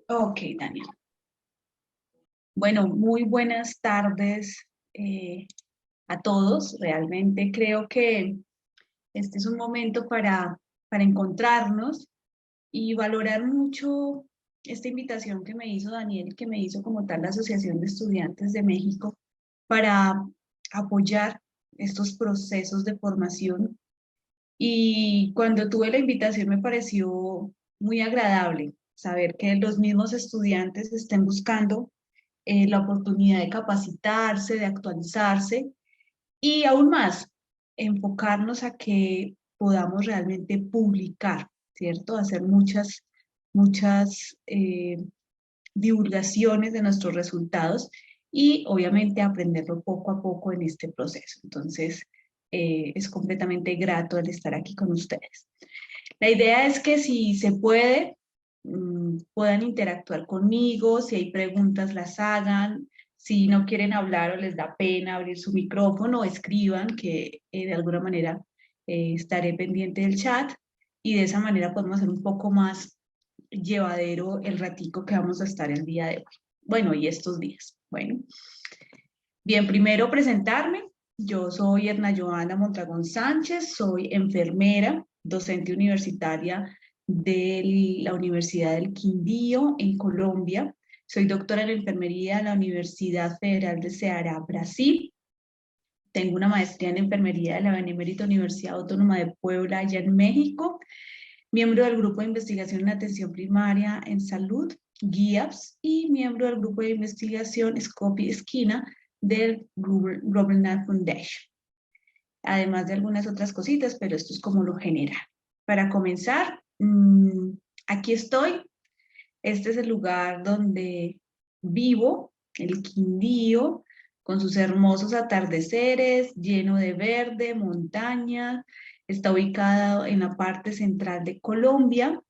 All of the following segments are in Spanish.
Ok, Daniel. Bueno, muy buenas tardes a todos. Realmente creo que este es un momento para encontrarnos y valorar mucho esta invitación que me hizo Daniel, que me hizo como tal la Asociación de Estudiantes de México para apoyar estos procesos de formación. Y cuando tuve la invitación me pareció muy agradable saber que los mismos estudiantes estén buscando la oportunidad de capacitarse, de actualizarse y aún más, enfocarnos a que podamos realmente publicar, ¿cierto? Hacer muchas divulgaciones de nuestros resultados y obviamente aprenderlo poco a poco en este proceso. Entonces, es completamente grato el estar aquí con ustedes. La idea es que si se puede, puedan interactuar conmigo, si hay preguntas las hagan, si no quieren hablar o les da pena abrir su micrófono, escriban que de alguna manera estaré pendiente del chat y de esa manera podemos hacer un poco más llevadero el ratico que vamos a estar el día de hoy. Bueno, y estos días. Bueno, bien, primero presentarme. Yo soy Erna Joana Mondragón Sánchez, soy enfermera, docente universitaria de la Universidad del Quindío en Colombia. Soy doctora en enfermería en la Universidad Federal de Ceará, Brasil. Tengo una maestría en enfermería de la Benemérita Universidad Autónoma de Puebla, allá en México. Miembro del Grupo de Investigación en Atención Primaria en Salud, GIAPS, y miembro del Grupo de Investigación Scopy Esquina del Global Net Foundation. Además de algunas otras cositas, pero esto es como lo general. Para comenzar, aquí estoy. Este es el lugar donde vivo, el Quindío, con sus hermosos atardeceres, lleno de verde, montaña. Está ubicado en la parte central de Colombia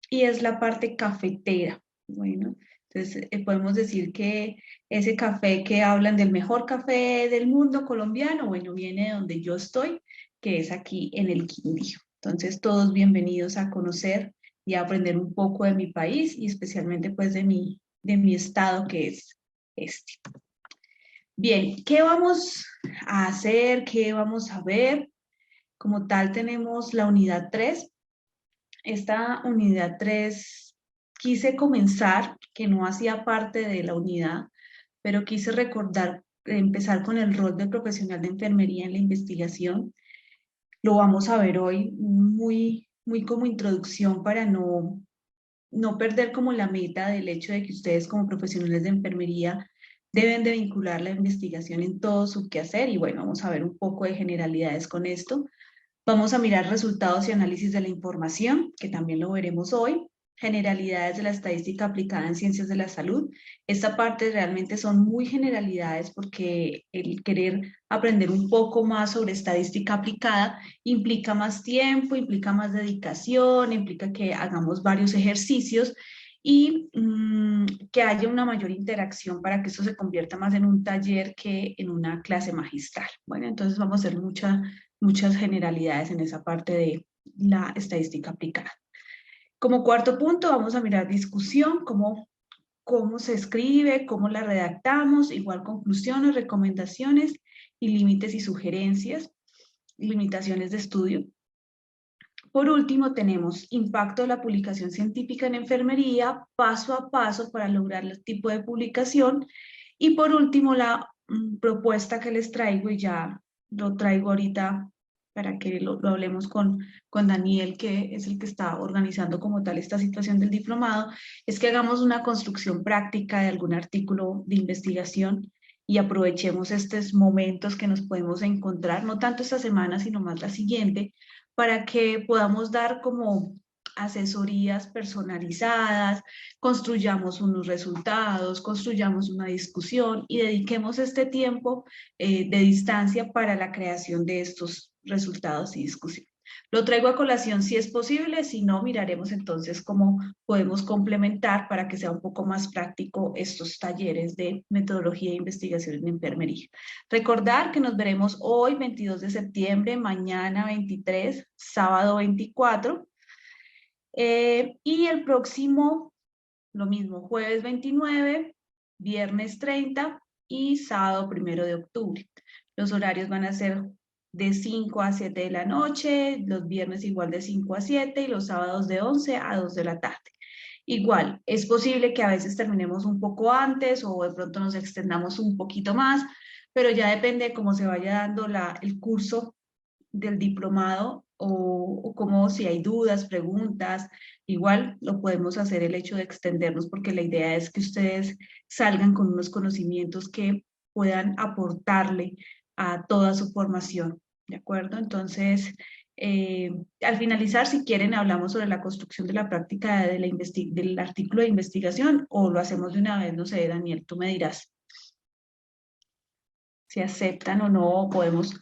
y es la parte cafetera. Bueno, entonces podemos decir que ese café que hablan del mejor café del mundo colombiano, bueno, viene de donde yo estoy, que es aquí en el Quindío. Entonces, todos bienvenidos a conocer y a aprender un poco de mi país y especialmente pues de mi estado que es este. Bien, ¿qué vamos a hacer? ¿Qué vamos a ver? Como tal tenemos la unidad 3. Esta unidad 3 quise comenzar, que no hacía parte de la unidad, pero quise recordar, empezar con el rol de profesional de enfermería en la investigación. Lo vamos a ver hoy muy como introducción para no perder como la meta del hecho de que ustedes como profesionales de enfermería deben de vincular la investigación en todo su quehacer y bueno, vamos a ver un poco de generalidades con esto. Vamos a mirar resultados y análisis de la información, que también lo veremos hoy. Generalidades de la estadística aplicada en ciencias de la salud. Esta parte realmente son muy generalidades porque el querer aprender un poco más sobre estadística aplicada implica más tiempo, implica más dedicación, implica que hagamos varios ejercicios y que haya una mayor interacción para que esto se convierta más en un taller que en una clase magistral. Bueno, entonces vamos a hacer muchas generalidades en esa parte de la estadística aplicada. Como cuarto punto, vamos a mirar discusión, cómo se escribe, cómo la redactamos, igual conclusiones, recomendaciones y límites y sugerencias, limitaciones de estudio. Por último, tenemos impacto de la publicación científica en enfermería, paso a paso para lograr el tipo de publicación. Y por último, la propuesta que les traigo, y ya lo traigo ahorita para que lo hablemos con Daniel, que es el que está organizando como tal esta situación del diplomado, es que hagamos una construcción práctica de algún artículo de investigación y aprovechemos estos momentos que nos podemos encontrar, no tanto esta semana, sino más la siguiente, para que podamos dar como asesorías personalizadas, construyamos unos resultados, construyamos una discusión y dediquemos este tiempo de distancia para la creación de estos resultados y discusión. Lo traigo a colación si es posible, si no, miraremos entonces cómo podemos complementar para que sea un poco más práctico estos talleres de metodología e investigación en enfermería. Recordar que nos veremos hoy 22 de septiembre, mañana 23, sábado 24 y el próximo lo mismo, jueves 29, viernes 30 y sábado 1 de octubre. Los horarios van a ser de 5 a 7 de la noche, los viernes igual de 5 a 7 y los sábados de 11 a 2 de la tarde. Igual, es posible que a veces terminemos un poco antes o de pronto nos extendamos un poquito más, pero ya depende de cómo se vaya dando el curso del diplomado o como si hay dudas, preguntas, igual lo podemos hacer el hecho de extendernos porque la idea es que ustedes salgan con unos conocimientos que puedan aportarle a toda su formación, ¿de acuerdo? Entonces, eh, al finalizar, si quieren, hablamos sobre la construcción de la práctica de del artículo de investigación o lo hacemos de una vez, no sé, Daniel, tú me dirás si aceptan o no, o podemos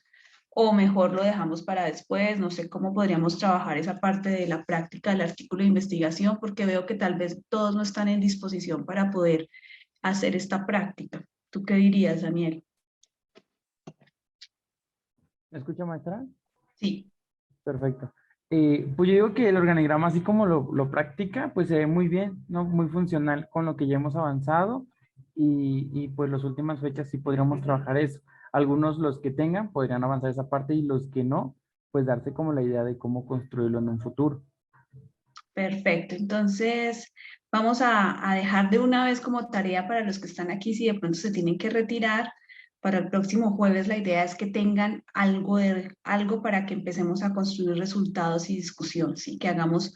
o mejor lo dejamos para después, no sé cómo podríamos trabajar esa parte de la práctica del artículo de investigación, porque veo que tal vez todos no están en disposición para poder hacer esta práctica. ¿Tú qué dirías, Daniel? ¿Me escucha, maestra? Sí, Perfecto. Pues yo digo que el organigrama, así como lo practica, pues se ve muy bien, ¿no? Muy funcional con lo que ya hemos avanzado y pues las últimas fechas sí podríamos trabajar eso. Algunos, los que tengan, podrían avanzar esa parte y los que no, pues darse como la idea de cómo construirlo en un futuro. perfecto. Entonces, vamos a dejar de una vez como tarea para los que están aquí, si de pronto se tienen que retirar. Para el próximo jueves, la idea es que tengan algo para que empecemos a construir resultados y discusión, ¿sí? Que hagamos,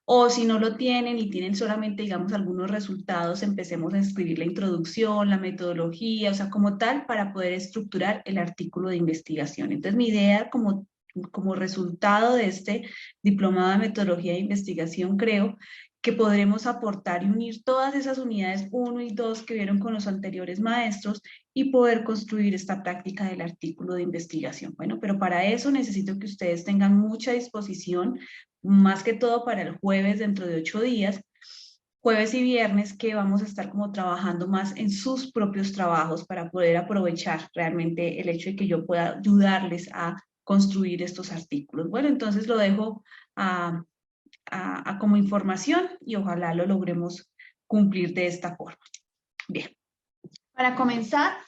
o si no lo tienen y tienen solamente, digamos, algunos resultados, empecemos a escribir la introducción, la metodología, o sea, como tal, para poder estructurar el artículo de investigación. Entonces, mi idea como resultado de este diplomado de metodología de investigación, creo que podremos aportar y unir todas esas unidades 1 y 2 que vieron con los anteriores maestros y poder construir esta práctica del artículo de investigación. Bueno, pero para eso necesito que ustedes tengan mucha disposición, más que todo para el jueves dentro de 8 días, jueves y viernes, que vamos a estar como trabajando más en sus propios trabajos para poder aprovechar realmente el hecho de que yo pueda ayudarles a construir estos artículos. Bueno, entonces lo dejo a, como información y ojalá lo logremos cumplir de esta forma. Bien, para comenzar,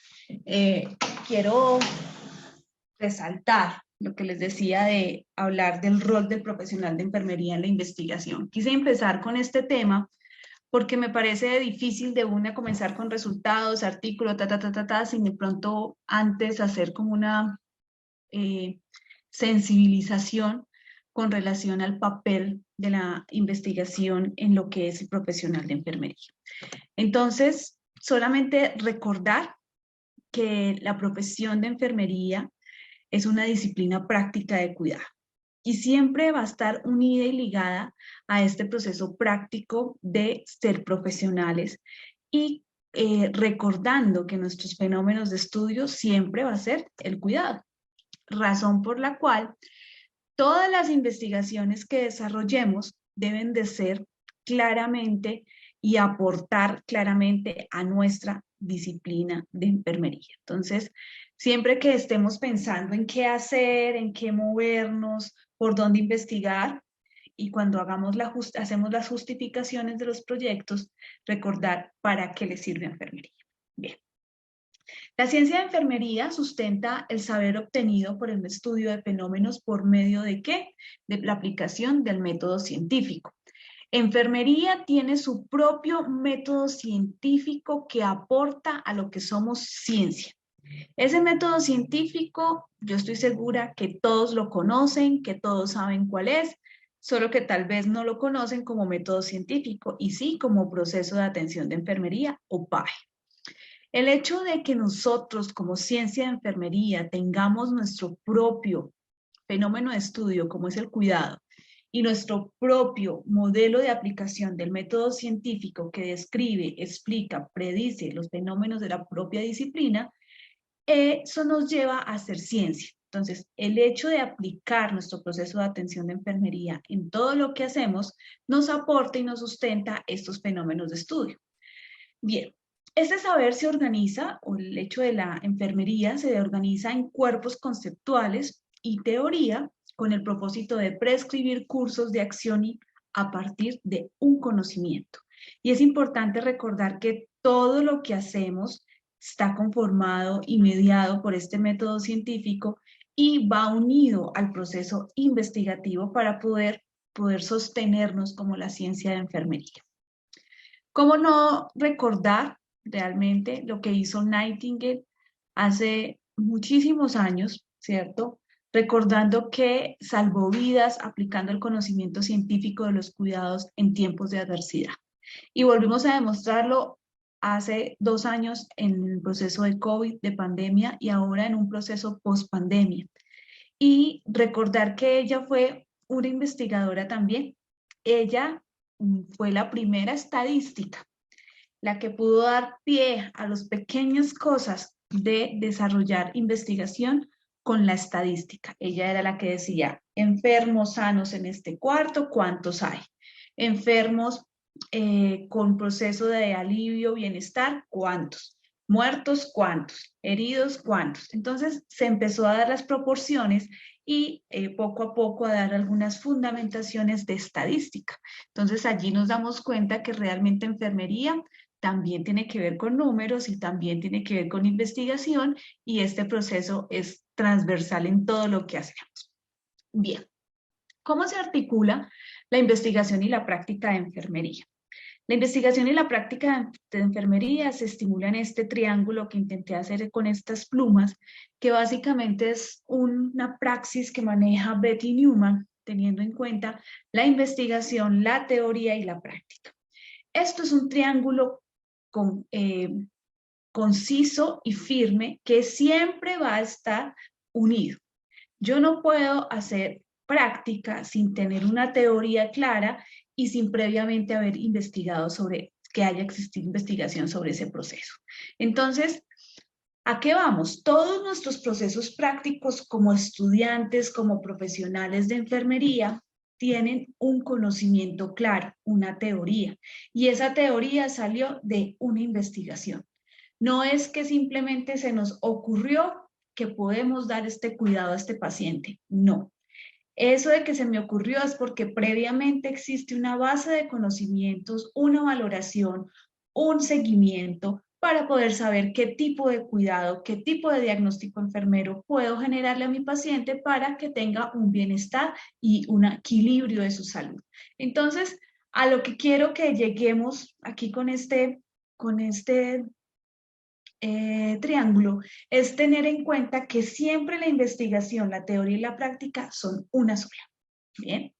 eh, quiero resaltar lo que les decía de hablar del rol del profesional de enfermería en la investigación. Quise empezar con este tema porque me parece difícil de una comenzar con resultados, artículos, sin de pronto antes hacer como una eh, sensibilización con relación al papel de la investigación en lo que es el profesional de enfermería. Entonces, solamente recordar que la profesión de enfermería es una disciplina práctica de cuidado y siempre va a estar unida y ligada a este proceso práctico de ser profesionales y recordando que nuestros fenómenos de estudio siempre va a ser el cuidado, razón por la cual todas las investigaciones que desarrollemos deben de ser claramente y aportar claramente a nuestra disciplina de enfermería. Entonces, siempre que estemos pensando en qué hacer, en qué movernos, por dónde investigar, y cuando hacemos las justificaciones de los proyectos, recordar para qué les sirve enfermería. Bien. La ciencia de enfermería sustenta el saber obtenido por el estudio de fenómenos por medio de ¿qué? De la aplicación del método científico. Enfermería tiene su propio método científico que aporta a lo que somos ciencia. Ese método científico, yo estoy segura que todos lo conocen, que todos saben cuál es, solo que tal vez no lo conocen como método científico y sí como proceso de atención de enfermería o PAE. El hecho de que nosotros como ciencia de enfermería tengamos nuestro propio fenómeno de estudio como es el cuidado y nuestro propio modelo de aplicación del método científico que describe, explica, predice los fenómenos de la propia disciplina, eso nos lleva a hacer ciencia. Entonces, el hecho de aplicar nuestro proceso de atención de enfermería en todo lo que hacemos nos aporta y nos sustenta estos fenómenos de estudio. Bien, este saber se organiza, o el hecho de la enfermería se organiza en cuerpos conceptuales y teoría con el propósito de prescribir cursos de acción a partir de un conocimiento. Y es importante recordar que todo lo que hacemos está conformado y mediado por este método científico y va unido al proceso investigativo para poder sostenernos como la ciencia de enfermería. ¿Cómo no recordar realmente lo que hizo Nightingale hace muchísimos años, ¿cierto? Recordando que salvó vidas aplicando el conocimiento científico de los cuidados en tiempos de adversidad. Y volvimos a demostrarlo hace 2 años en el proceso de COVID, de pandemia, y ahora en un proceso post-pandemia. Y recordar que ella fue una investigadora también. Ella fue la primera estadística, la que pudo dar pie a las pequeñas cosas de desarrollar investigación con la estadística. Ella era la que decía, enfermos sanos en este cuarto, ¿cuántos hay? Enfermos con proceso de alivio, bienestar, ¿cuántos? Muertos, ¿cuántos? Heridos, ¿cuántos? Entonces se empezó a dar las proporciones y poco a poco a dar algunas fundamentaciones de estadística. Entonces allí nos damos cuenta que realmente enfermería también tiene que ver con números y también tiene que ver con investigación, y este proceso es transversal en todo lo que hacemos. Bien, ¿cómo se articula la investigación y la práctica de enfermería? La investigación y la práctica de enfermería se estimula en este triángulo que intenté hacer con estas plumas, que básicamente es una praxis que maneja Betty Newman, teniendo en cuenta la investigación, la teoría y la práctica. Esto es un triángulo con, conciso y firme que siempre va a estar unido. Yo no puedo hacer práctica sin tener una teoría clara y sin previamente haber investigado sobre, que haya existido investigación sobre ese proceso. Entonces, ¿a qué vamos? Todos nuestros procesos prácticos como estudiantes, como profesionales de enfermería, tienen un conocimiento claro, una teoría, y esa teoría salió de una investigación. No es que simplemente se nos ocurrió que podemos dar este cuidado a este paciente, no. Eso de que se me ocurrió es porque previamente existe una base de conocimientos, una valoración, un seguimiento para poder saber qué tipo de cuidado, qué tipo de diagnóstico enfermero puedo generarle a mi paciente para que tenga un bienestar y un equilibrio de su salud. Entonces, a lo que quiero que lleguemos aquí con este triángulo es tener en cuenta que siempre la investigación, la teoría y la práctica son una sola. Bien.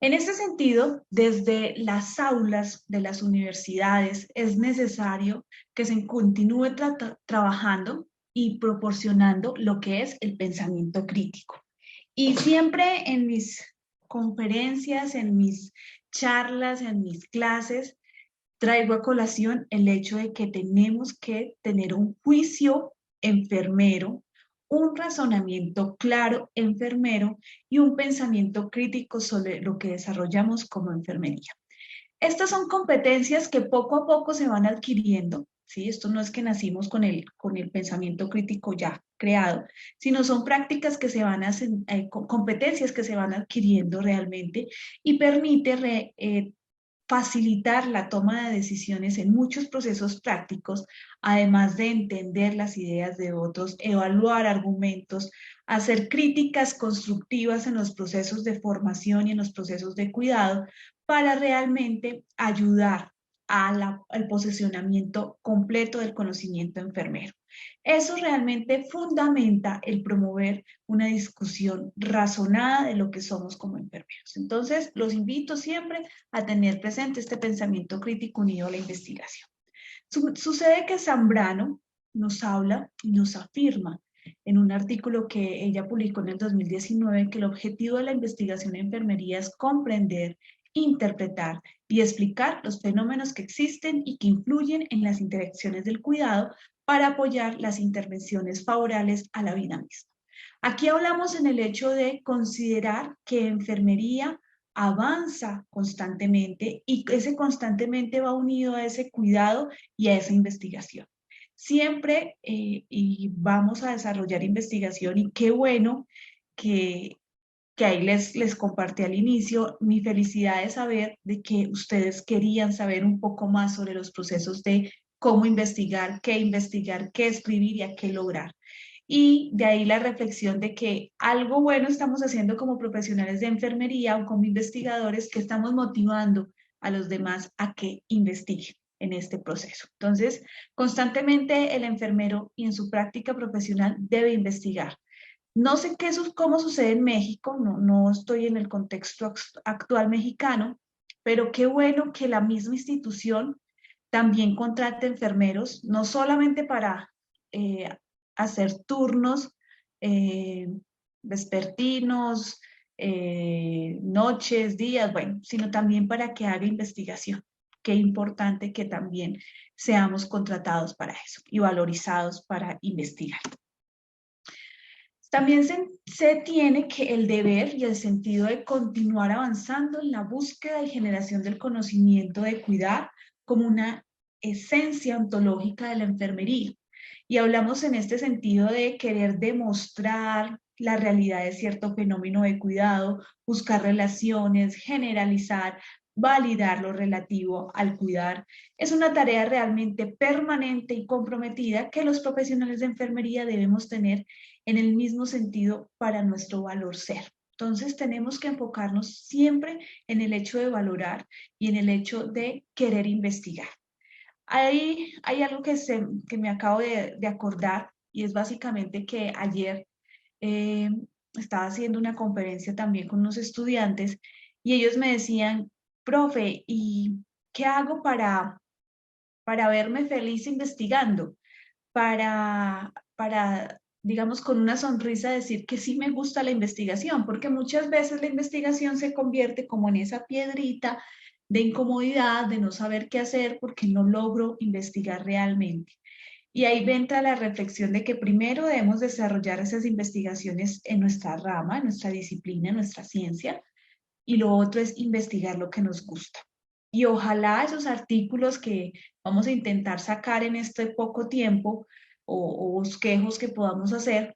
En este sentido, desde las aulas de las universidades es necesario que se continúe trabajando y proporcionando lo que es el pensamiento crítico. Y siempre en mis conferencias, en mis charlas, en mis clases, traigo a colación el hecho de que tenemos que tener un juicio enfermero, un razonamiento claro enfermero y un pensamiento crítico sobre lo que desarrollamos como enfermería. Estas son competencias que poco a poco se van adquiriendo, ¿sí? Esto no es que nacimos con el pensamiento crítico ya creado, sino son prácticas que se van a hacer, competencias que se van adquiriendo realmente, y permite facilitar la toma de decisiones en muchos procesos prácticos, además de entender las ideas de otros, evaluar argumentos, hacer críticas constructivas en los procesos de formación y en los procesos de cuidado para realmente ayudar al posicionamiento completo del conocimiento enfermero. Eso realmente fundamenta el promover una discusión razonada de lo que somos como enfermeros. Entonces, los invito siempre a tener presente este pensamiento crítico unido a la investigación. Sucede que Zambrano nos habla y nos afirma en un artículo que ella publicó en el 2019 que el objetivo de la investigación en enfermería es comprender, interpretar y explicar los fenómenos que existen y que influyen en las interacciones del cuidado para apoyar las intervenciones favorables a la vida misma. Aquí hablamos en el hecho de considerar que enfermería avanza constantemente y ese constantemente va unido a ese cuidado y a esa investigación. Siempre y vamos a desarrollar investigación, y qué bueno que que ahí les compartí al inicio, mi felicidad de saber de que ustedes querían saber un poco más sobre los procesos de cómo investigar, qué escribir y a qué lograr. Y de ahí la reflexión de que algo bueno estamos haciendo como profesionales de enfermería o como investigadores, que estamos motivando a los demás a que investiguen en este proceso. Entonces, constantemente el enfermero y en su práctica profesional debe investigar. No sé cómo sucede en México, no estoy en el contexto actual mexicano, pero qué bueno que la misma institución también contrate enfermeros, no solamente para eh, hacer turnos eh, vespertinos, noches, días, bueno, sino también para que haga investigación. Qué importante que también seamos contratados para eso y valorizados para investigar. También se tiene que el deber y el sentido de continuar avanzando en la búsqueda y generación del conocimiento de cuidar como una esencia ontológica de la enfermería. Y hablamos en este sentido de querer demostrar la realidad de cierto fenómeno de cuidado, buscar relaciones, generalizar, validar lo relativo al cuidar. Es una tarea realmente permanente y comprometida que los profesionales de enfermería debemos tener en el mismo sentido para nuestro valor ser. Entonces tenemos que enfocarnos siempre en el hecho de valorar y en el hecho de querer investigar. Hay algo que me acabo de acordar y es básicamente que ayer eh, estaba haciendo una conferencia también con unos estudiantes y ellos me decían, profe, ¿y qué hago para verme feliz investigando? Para, digamos, con una sonrisa decir que sí me gusta la investigación, porque muchas veces la investigación se convierte como en esa piedrita de incomodidad, de no saber qué hacer porque no logro investigar realmente. Y ahí entra la reflexión de que primero debemos desarrollar esas investigaciones en nuestra rama, en nuestra disciplina, en nuestra ciencia, y lo otro es investigar lo que nos gusta. Y ojalá esos artículos que vamos a intentar sacar en este poco tiempo o bosquejos que podamos hacer,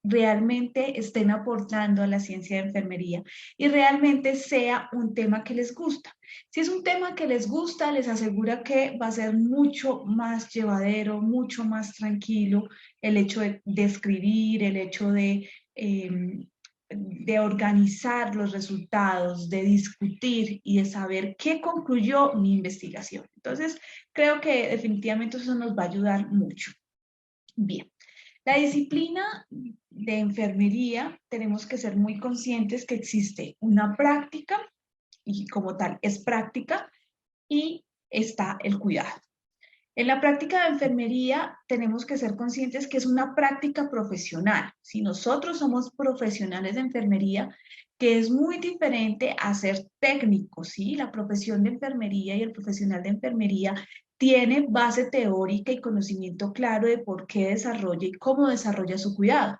realmente estén aportando a la ciencia de enfermería y realmente sea un tema que les gusta. Si es un tema que les gusta, les asegura que va a ser mucho más llevadero, mucho más tranquilo el hecho de escribir, el hecho de organizar los resultados, de discutir y de saber qué concluyó mi investigación. Entonces, creo que definitivamente eso nos va a ayudar mucho. Bien, la disciplina de enfermería tenemos que ser muy conscientes que existe una práctica y como tal es práctica y está el cuidado. En la práctica de enfermería tenemos que ser conscientes que es una práctica profesional. Si nosotros somos profesionales de enfermería, que es muy diferente a ser técnicos, ¿sí? La profesión de enfermería y el profesional de enfermería tiene base teórica y conocimiento claro de por qué desarrolla y cómo desarrolla su cuidado.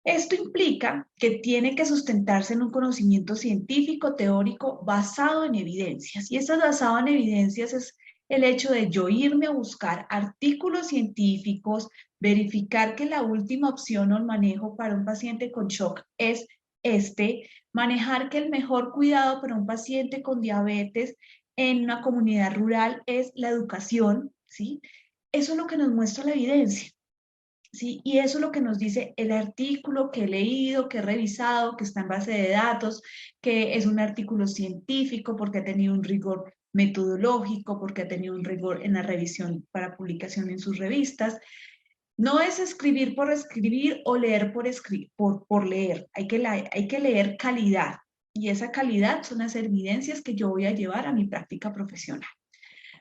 Esto implica que tiene que sustentarse en un conocimiento científico, teórico, basado en evidencias. Y eso basado en evidencias es el hecho de yo irme a buscar artículos científicos, verificar que la última opción o el manejo para un paciente con shock es manejar que el mejor cuidado para un paciente con diabetes en una comunidad rural es la educación, ¿sí? Eso es lo que nos muestra la evidencia. ¿Sí? Y eso es lo que nos dice el artículo que he leído, que he revisado, que está en base de datos, que es un artículo científico porque ha tenido un rigor metodológico, porque ha tenido un rigor en la revisión para publicación en sus revistas. No es escribir por escribir o leer por leer, hay que leer calidad y esa calidad son las evidencias que yo voy a llevar a mi práctica profesional.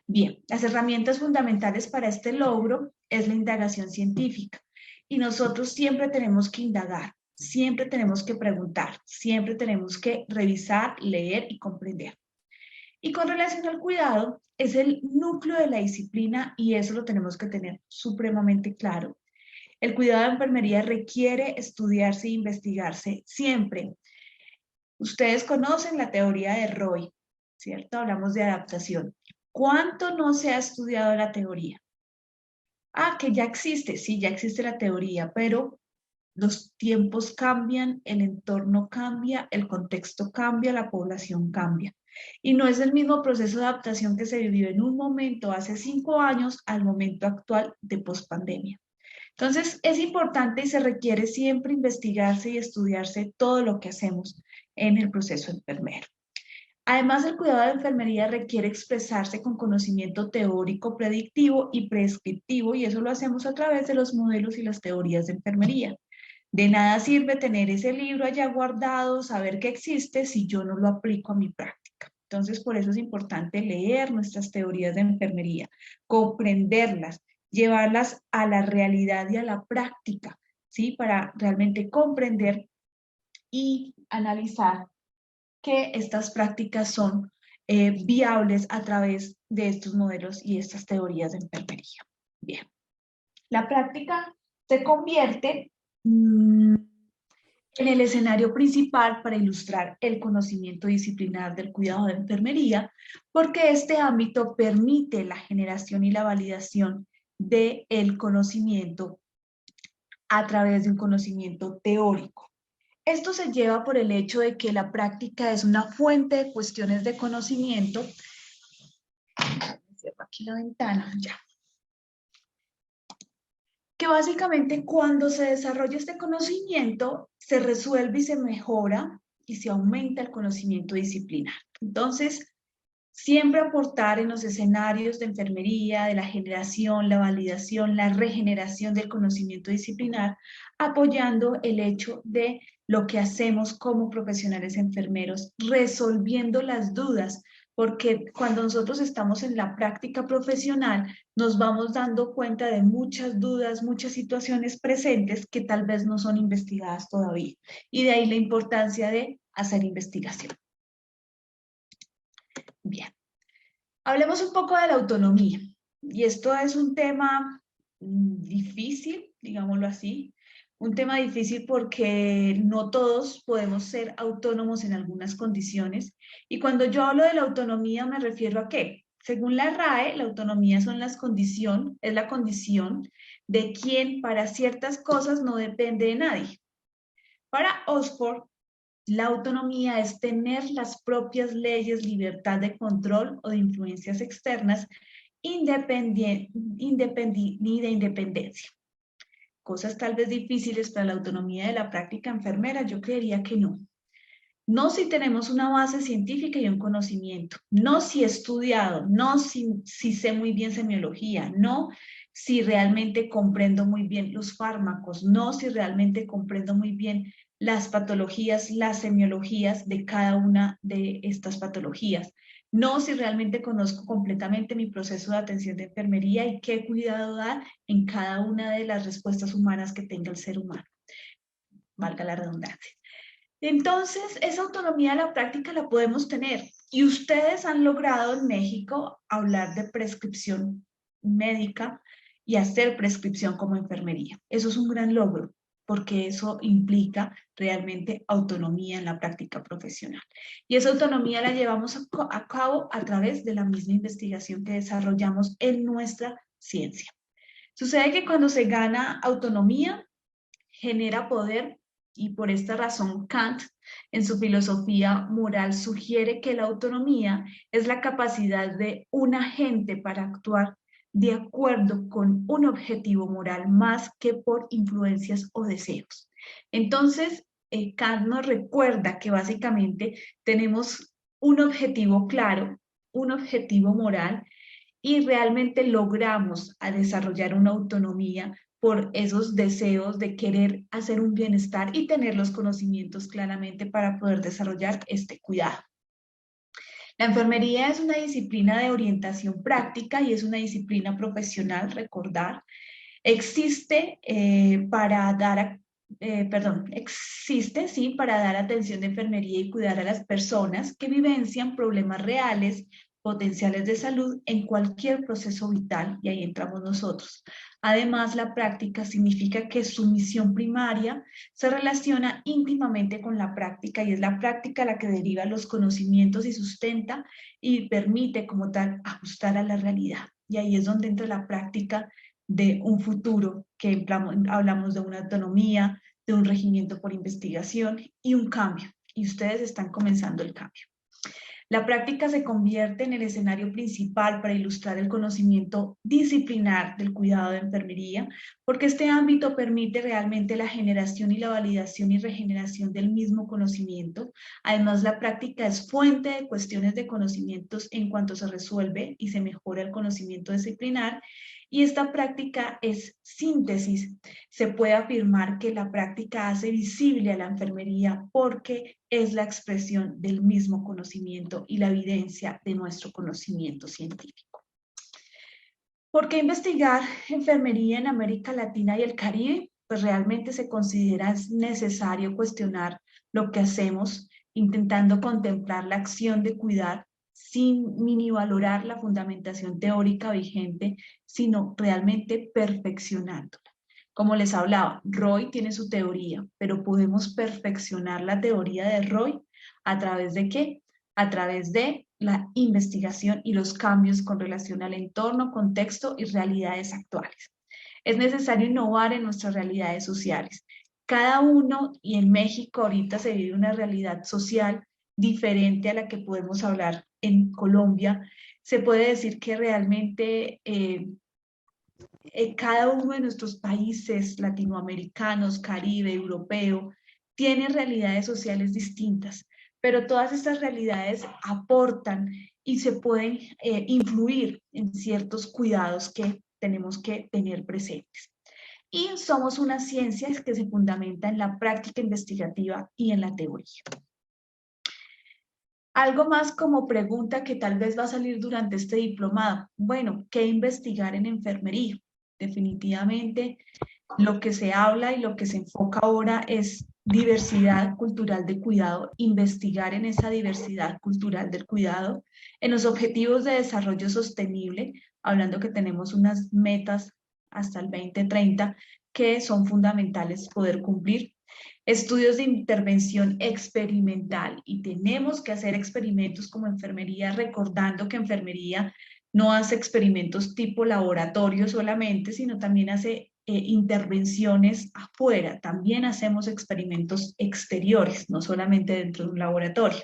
Bien, las herramientas fundamentales para este logro es la indagación científica y nosotros siempre tenemos que indagar, siempre tenemos que preguntar, siempre tenemos que revisar, leer y comprender. Y con relación al cuidado, es el núcleo de la disciplina y eso lo tenemos que tener supremamente claro. El cuidado de enfermería requiere estudiarse e investigarse siempre. Ustedes conocen la teoría de Roy, ¿cierto? Hablamos de adaptación. ¿Cuánto no se ha estudiado la teoría? Ah, que ya existe, sí, ya existe la teoría, pero Los tiempos cambian, el entorno cambia, el contexto cambia, la población cambia. Y no es el mismo proceso de adaptación que se vivió en un momento hace 5 años al momento actual de pospandemia. Entonces, es importante y se requiere siempre investigarse y estudiarse todo lo que hacemos en el proceso enfermero. Además, el cuidado de la enfermería requiere expresarse con conocimiento teórico, predictivo y prescriptivo, y eso lo hacemos a través de los modelos y las teorías de enfermería. De nada sirve tener ese libro allá guardado, saber que existe, si yo no lo aplico a mi práctica. Entonces, por eso es importante leer nuestras teorías de enfermería, comprenderlas, llevarlas a la realidad y a la práctica, ¿sí? Para realmente comprender y analizar que estas prácticas son viables a través de estos modelos y estas teorías de enfermería. Bien, la práctica se convierte en el escenario principal para ilustrar el conocimiento disciplinar del cuidado de enfermería, porque este ámbito permite la generación y la validación del conocimiento a través de un conocimiento teórico. Esto se lleva por el hecho de que la práctica es una fuente de cuestiones de conocimiento. Cierro aquí la ventana, ya. Que básicamente cuando se desarrolla este conocimiento, se resuelve y se mejora y se aumenta el conocimiento disciplinar. Entonces, siempre aportar en los escenarios de enfermería, de la generación, la validación, la regeneración del conocimiento disciplinar, apoyando el hecho de lo que hacemos como profesionales enfermeros, resolviendo las dudas, porque cuando nosotros estamos en la práctica profesional, nos vamos dando cuenta de muchas dudas, muchas situaciones presentes que tal vez no son investigadas todavía. Y de ahí la importancia de hacer investigación. Bien. Hablemos un poco de la autonomía. Y esto es un tema difícil, digámoslo así. Un tema difícil porque no todos podemos ser autónomos en algunas condiciones. Y cuando yo hablo de la autonomía me refiero a qué. Según la RAE, la autonomía es la condición de quien para ciertas cosas no depende de nadie. Para Oxford, la autonomía es tener las propias leyes, libertad de control o de influencias externas, ni de independencia. Cosas tal vez difíciles para la autonomía de la práctica enfermera, yo creería que no. No si tenemos una base científica y un conocimiento, no si he estudiado, no si sé muy bien semiología, no si realmente comprendo muy bien los fármacos, no si realmente comprendo muy bien las patologías, las semiologías de cada una de estas patologías, no si realmente conozco completamente mi proceso de atención de enfermería y qué cuidado dar en cada una de las respuestas humanas que tenga el ser humano, valga la redundancia. Entonces, esa autonomía de la práctica la podemos tener. Y ustedes han logrado en México hablar de prescripción médica y hacer prescripción como enfermería. Eso es un gran logro, porque eso implica realmente autonomía en la práctica profesional. Y esa autonomía la llevamos a cabo a través de la misma investigación que desarrollamos en nuestra ciencia. Sucede que cuando se gana autonomía, genera poder. Y por esta razón Kant, en su filosofía moral, sugiere que la autonomía es la capacidad de un agente para actuar de acuerdo con un objetivo moral más que por influencias o deseos. Entonces, Kant nos recuerda que básicamente tenemos un objetivo claro, un objetivo moral, y realmente logramos a desarrollar una autonomía por esos deseos de querer hacer un bienestar y tener los conocimientos claramente para poder desarrollar este cuidado. La enfermería es una disciplina de orientación práctica y es una disciplina profesional, recordar. Existe existe, sí, para dar atención de enfermería y cuidar a las personas que vivencian problemas reales, potenciales de salud en cualquier proceso vital, y ahí entramos nosotros. Además, la práctica significa que su misión primaria se relaciona íntimamente con la práctica, y es la práctica la que deriva los conocimientos y sustenta y permite como tal ajustar a la realidad. Y ahí es donde entra la práctica de un futuro, que hablamos de una autonomía, de un regimiento por investigación y un cambio. Y ustedes están comenzando el cambio. La práctica se convierte en el escenario principal para ilustrar el conocimiento disciplinar del cuidado de enfermería, porque este ámbito permite realmente la generación y la validación y regeneración del mismo conocimiento. Además, la práctica es fuente de cuestiones de conocimientos en cuanto se resuelve y se mejora el conocimiento disciplinar. Y esta práctica es síntesis. Se puede afirmar que la práctica hace visible a la enfermería porque es la expresión del mismo conocimiento y la evidencia de nuestro conocimiento científico. ¿Por qué investigar enfermería en América Latina y el Caribe? Pues realmente se considera necesario cuestionar lo que hacemos, intentando contemplar la acción de cuidar sin minivalorar la fundamentación teórica vigente, sino realmente perfeccionándola. Como les hablaba, Roy tiene su teoría, pero podemos perfeccionar la teoría de Roy ¿a través de qué? A través de la investigación y los cambios con relación al entorno, contexto y realidades actuales. Es necesario innovar en nuestras realidades sociales. Cada uno, y en México ahorita se vive una realidad social diferente a la que podemos hablar en Colombia. Se puede decir que realmente cada uno de nuestros países latinoamericanos, Caribe, europeo, tiene realidades sociales distintas, pero todas estas realidades aportan y se pueden influir en ciertos cuidados que tenemos que tener presentes. Y somos una ciencia que se fundamenta en la práctica investigativa y en la teoría. Algo más como pregunta que tal vez va a salir durante este diplomado. Bueno, ¿qué investigar en enfermería? Definitivamente lo que se habla y lo que se enfoca ahora es diversidad cultural de cuidado, investigar en esa diversidad cultural del cuidado, en los objetivos de desarrollo sostenible, hablando que tenemos unas metas hasta el 2030 que son fundamentales poder cumplir. Estudios de intervención experimental y tenemos que hacer experimentos como enfermería, recordando que enfermería no hace experimentos tipo laboratorio solamente, sino también hace intervenciones afuera. También hacemos experimentos exteriores, no solamente dentro de un laboratorio.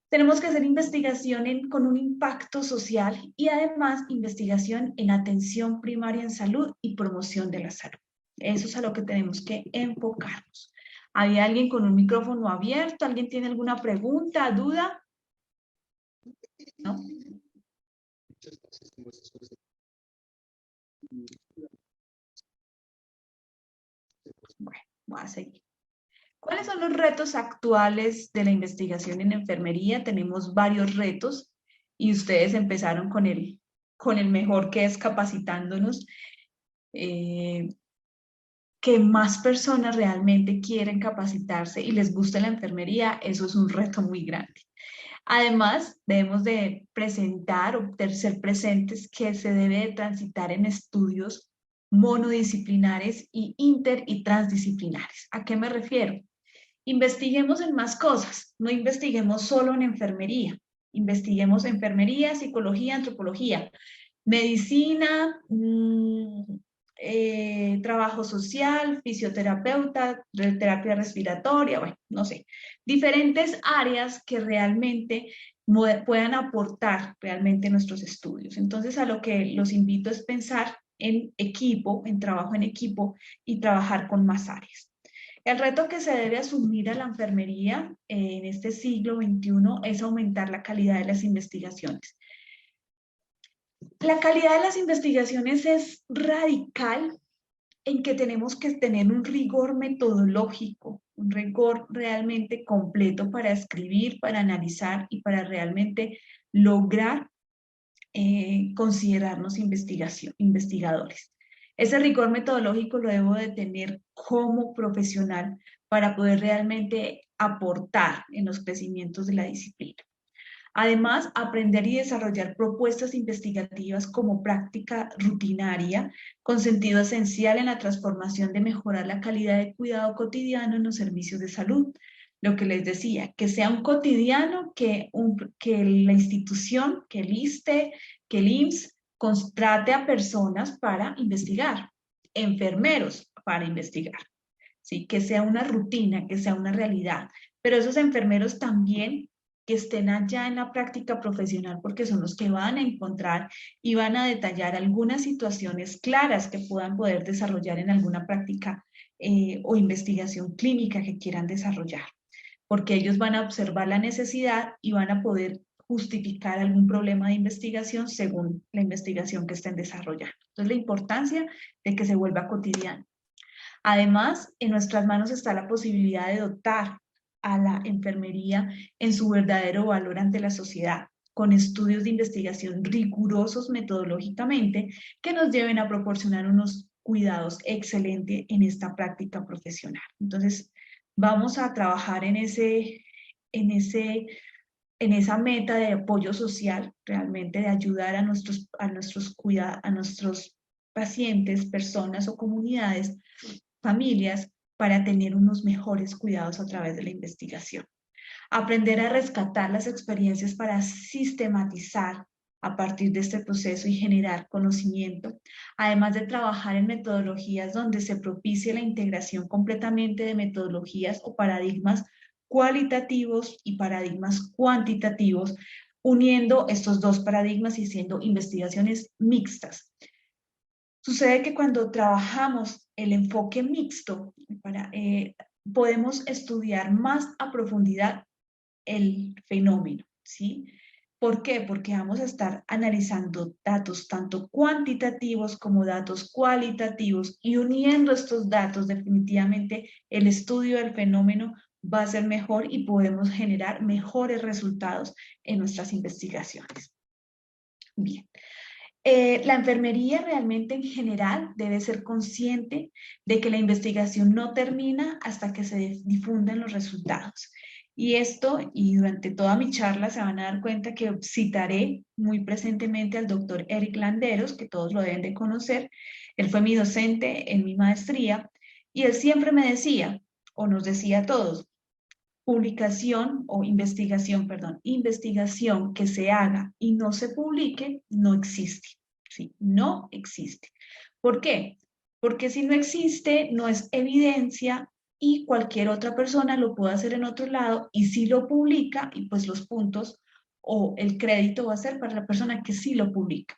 Tenemos que hacer investigación con un impacto social y además investigación en atención primaria en salud y promoción de la salud. Eso es a lo que tenemos que enfocarnos. ¿Había alguien con un micrófono abierto? ¿Alguien tiene alguna pregunta, duda? ¿No? Bueno, voy a seguir. ¿Cuáles son los retos actuales de la investigación en enfermería? Tenemos varios retos y ustedes empezaron con el mejor, que es capacitándonos. Que más personas realmente quieren capacitarse y les gusta la enfermería, eso es un reto muy grande. Además, debemos de presentar o ser presentes que se debe de transitar en estudios monodisciplinares y inter y transdisciplinares. ¿A qué me refiero? Investiguemos en más cosas, no investiguemos solo en enfermería, investiguemos enfermería, psicología, antropología, medicina, trabajo social, fisioterapeuta, terapia respiratoria, bueno, no sé, diferentes áreas que realmente puedan aportar realmente nuestros estudios. Entonces, a lo que los invito es pensar en equipo, en trabajo en equipo y trabajar con más áreas. El reto que se debe asumir a la enfermería en este siglo XXI es aumentar la calidad de las investigaciones. La calidad de las investigaciones es radical en que tenemos que tener un rigor metodológico, un rigor realmente completo para escribir, para analizar y para realmente lograr considerarnos investigadores. Ese rigor metodológico lo debo de tener como profesional para poder realmente aportar en los crecimientos de la disciplina. Además, aprender y desarrollar propuestas investigativas como práctica rutinaria con sentido esencial en la transformación de mejorar la calidad de cuidado cotidiano en los servicios de salud. Lo que les decía, que sea un cotidiano, que la institución, que el ISSSTE, que el IMSS contrate a personas para investigar, enfermeros para investigar. ¿sí? Que sea una rutina, que sea una realidad. Pero esos enfermeros también que estén allá en la práctica profesional, porque son los que van a encontrar y van a detallar algunas situaciones claras que puedan poder desarrollar en alguna práctica o investigación clínica que quieran desarrollar, porque ellos van a observar la necesidad y van a poder justificar algún problema de investigación según la investigación que estén desarrollando. Entonces, la importancia de que se vuelva cotidiano. Además, en nuestras manos está la posibilidad de dotar a la enfermería en su verdadero valor ante la sociedad, con estudios de investigación rigurosos metodológicamente que nos lleven a proporcionar unos cuidados excelentes en esta práctica profesional. Entonces, vamos a trabajar en esa meta de apoyo social, realmente de ayudar a nuestros pacientes, personas o comunidades, familias, para tener unos mejores cuidados a través de la investigación. Aprender a rescatar las experiencias para sistematizar a partir de este proceso y generar conocimiento, además de trabajar en metodologías donde se propicie la integración completamente de metodologías o paradigmas cualitativos y paradigmas cuantitativos, uniendo estos dos paradigmas y haciendo investigaciones mixtas. Sucede que cuando trabajamos el enfoque mixto, podemos estudiar más a profundidad el fenómeno, ¿sí? ¿Por qué? Porque vamos a estar analizando datos tanto cuantitativos como datos cualitativos y uniendo estos datos, definitivamente el estudio del fenómeno va a ser mejor y podemos generar mejores resultados en nuestras investigaciones. Bien. La enfermería realmente en general debe ser consciente de que la investigación no termina hasta que se difundan los resultados. Y esto, y durante toda mi charla se van a dar cuenta que citaré muy presentemente al doctor Eric Landeros, que todos lo deben de conocer. Él fue mi docente en mi maestría y él siempre me decía, o nos decía a todos, investigación que se haga y no se publique, no existe. ¿Sí? No existe. ¿Por qué? Porque si no existe, no es evidencia y cualquier otra persona lo puede hacer en otro lado y si lo publica, y pues los puntos o el crédito va a ser para la persona que sí lo publica.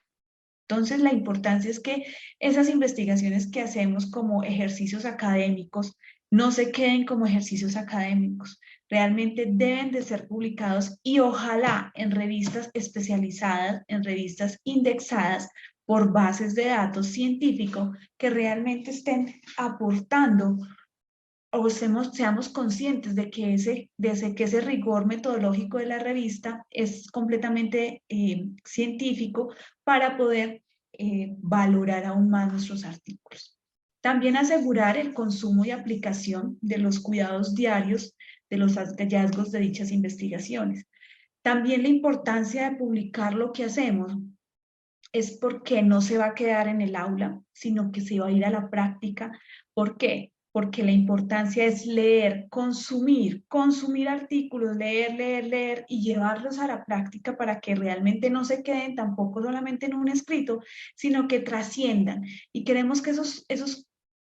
Entonces, la importancia es que esas investigaciones que hacemos como ejercicios académicos no se queden como ejercicios académicos, realmente deben de ser publicados y ojalá en revistas especializadas, en revistas indexadas por bases de datos científicos que realmente estén aportando o seamos conscientes de que ese rigor metodológico de la revista es completamente científico para poder valorar aún más nuestros artículos. También asegurar el consumo y aplicación de los cuidados diarios de los hallazgos de dichas investigaciones. También la importancia de publicar lo que hacemos es porque no se va a quedar en el aula, sino que se va a ir a la práctica. ¿Por qué? Porque la importancia es leer, consumir artículos, leer y llevarlos a la práctica para que realmente no se queden tampoco solamente en un escrito, sino que trasciendan. Y queremos que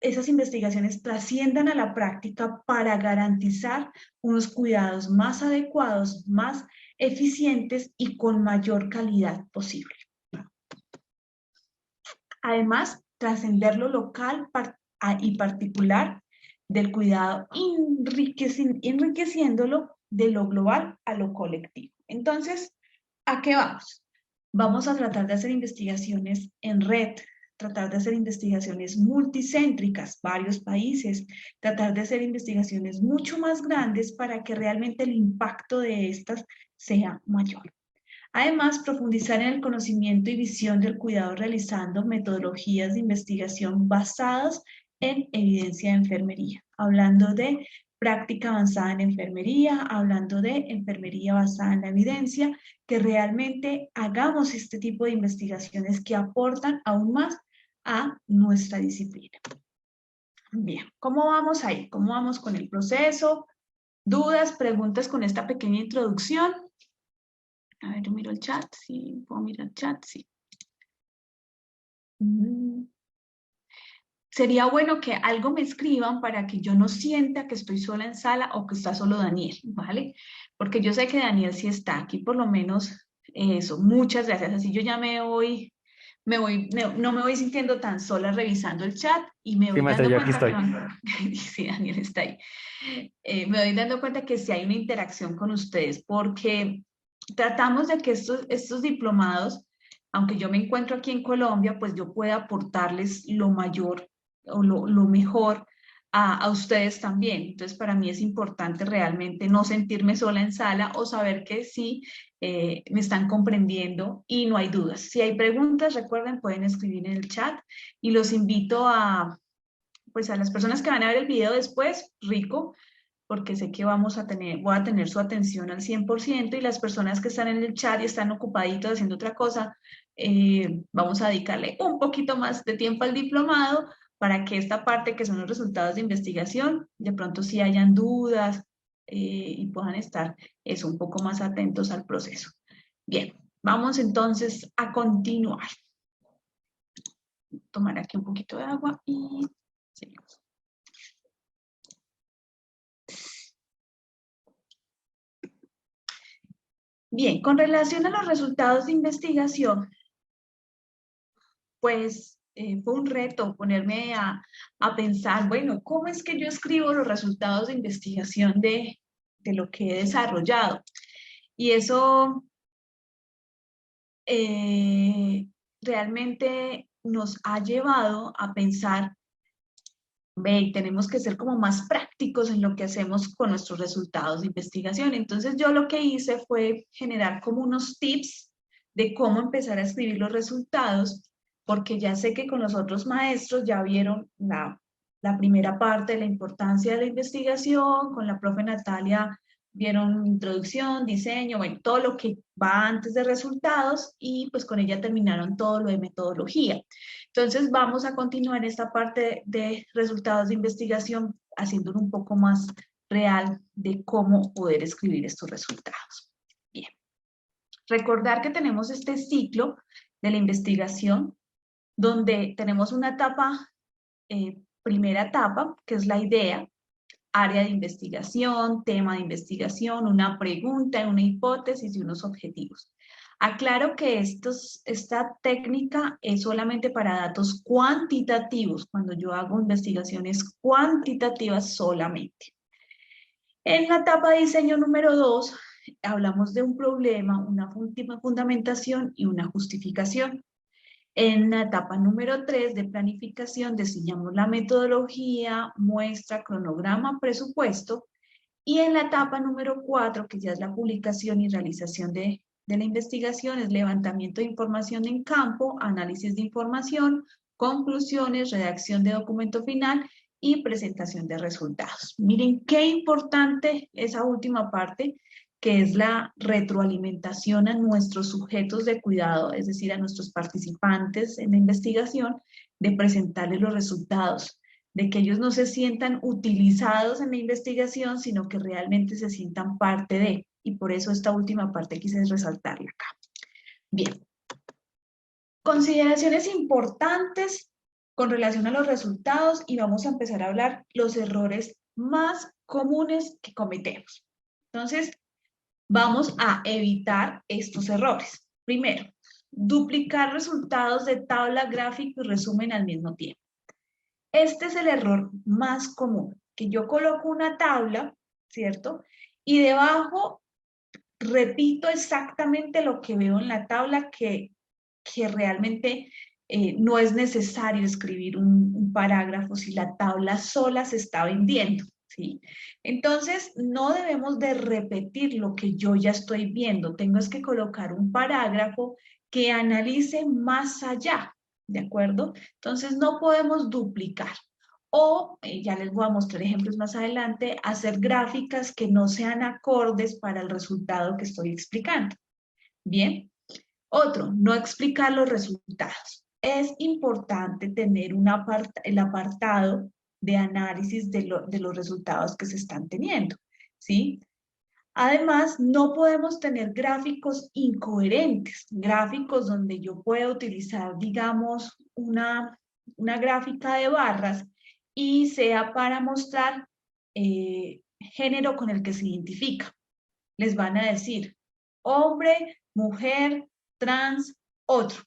esas investigaciones trasciendan a la práctica para garantizar unos cuidados más adecuados, más eficientes y con mayor calidad posible. Además, trascender lo local y particular del cuidado, enriqueciéndolo de lo global a lo colectivo. Entonces, ¿a qué vamos? Vamos a tratar de hacer investigaciones en red, tratar de hacer investigaciones multicéntricas, varios países, tratar de hacer investigaciones mucho más grandes para que realmente el impacto de estas sea mayor. Además, profundizar en el conocimiento y visión del cuidado realizando metodologías de investigación basadas en evidencia de enfermería, hablando de práctica avanzada en enfermería, hablando de enfermería basada en la evidencia, que realmente hagamos este tipo de investigaciones que aportan aún más a nuestra disciplina. Bien, ¿cómo vamos ahí? ¿Cómo vamos con el proceso? ¿Dudas, preguntas con esta pequeña introducción? A ver, yo miro el chat, sí, puedo mirar el chat, sí. sería bueno que algo me escriban para que yo no sienta que estoy sola en sala o que está solo Daniel, ¿vale? Porque yo sé que Daniel sí está aquí, por lo menos eso. Muchas gracias. Así yo ya no me voy sintiendo tan sola revisando el chat y me Sí, voy maestra, dando yo aquí cuenta que estoy. sí, Daniel está ahí. Me doy dando cuenta que sí hay una interacción con ustedes, porque tratamos de que estos diplomados, aunque yo me encuentro aquí en Colombia, pues yo pueda aportarles lo mayor o lo mejor a ustedes también. Entonces, para mí es importante realmente no sentirme sola en sala o saber que sí me están comprendiendo y no hay dudas. Si hay preguntas, recuerden, pueden escribir en el chat y los invito pues a las personas que van a ver el video después, rico, porque sé que voy a tener su atención al 100% y las personas que están en el chat y están ocupaditos haciendo otra cosa, vamos a dedicarle un poquito más de tiempo al diplomado para que esta parte que son los resultados de investigación, de pronto si hayan dudas y puedan estar un poco más atentos al proceso. Bien, vamos entonces a continuar. Tomar aquí un poquito de agua y seguimos. Bien, con relación a los resultados de investigación, pues fue un reto ponerme a pensar, bueno, ¿cómo es que yo escribo los resultados de investigación de lo que he desarrollado? Y eso realmente nos ha llevado a pensar, ve, tenemos que ser como más prácticos en lo que hacemos con nuestros resultados de investigación. Entonces yo lo que hice fue generar como unos tips de cómo empezar a escribir los resultados, porque ya sé que con los otros maestros ya vieron la primera parte de la importancia de la investigación, con la profe Natalia vieron introducción, diseño, bueno, todo lo que va antes de resultados y pues con ella terminaron todo lo de metodología. Entonces vamos a continuar esta parte de resultados de investigación haciéndolo un poco más real de cómo poder escribir estos resultados. Bien. Recordar que tenemos este ciclo de la investigación donde tenemos una etapa, primera etapa, que es la idea, área de investigación, tema de investigación, una pregunta, una hipótesis y unos objetivos. Aclaro que esta técnica es solamente para datos cuantitativos, cuando yo hago investigaciones cuantitativas solamente. En la etapa de diseño número 2, hablamos de un problema, una fundamentación y una justificación. En la etapa número 3 de planificación diseñamos la metodología, muestra, cronograma, presupuesto. Y en la etapa número 4, que ya es la publicación y realización de la investigación, es levantamiento de información en campo, análisis de información, conclusiones, redacción de documento final y presentación de resultados. Miren qué importante esa última parte, que es la retroalimentación a nuestros sujetos de cuidado, es decir, a nuestros participantes en la investigación, de presentarles los resultados, de que ellos no se sientan utilizados en la investigación, sino que realmente se sientan parte de, y por eso esta última parte quise resaltarla acá. Bien. Consideraciones importantes con relación a los resultados y vamos a empezar a hablar los errores más comunes que cometemos. Entonces, vamos a evitar estos errores. Primero, duplicar resultados de tabla, gráfico y resumen al mismo tiempo. Este es el error más común, que yo coloco una tabla, ¿cierto? Y debajo repito exactamente lo que veo en la tabla, que realmente no es necesario escribir un parágrafo si la tabla sola se está vendiendo, ¿sí? Entonces, no debemos de repetir lo que yo ya estoy viendo. Tengo es que colocar un parágrafo que analice más allá, ¿de acuerdo? Entonces, no podemos duplicar. O, ya les voy a mostrar ejemplos más adelante, hacer gráficas que no sean acordes para el resultado que estoy explicando. Bien. Otro, no explicar los resultados. Es importante tener el apartado de análisis de los resultados que se están teniendo, ¿sí? Además, no podemos tener gráficos incoherentes, gráficos donde yo pueda utilizar, digamos, una gráfica de barras y sea para mostrar género con el que se identifica. Les van a decir hombre, mujer, trans, otro.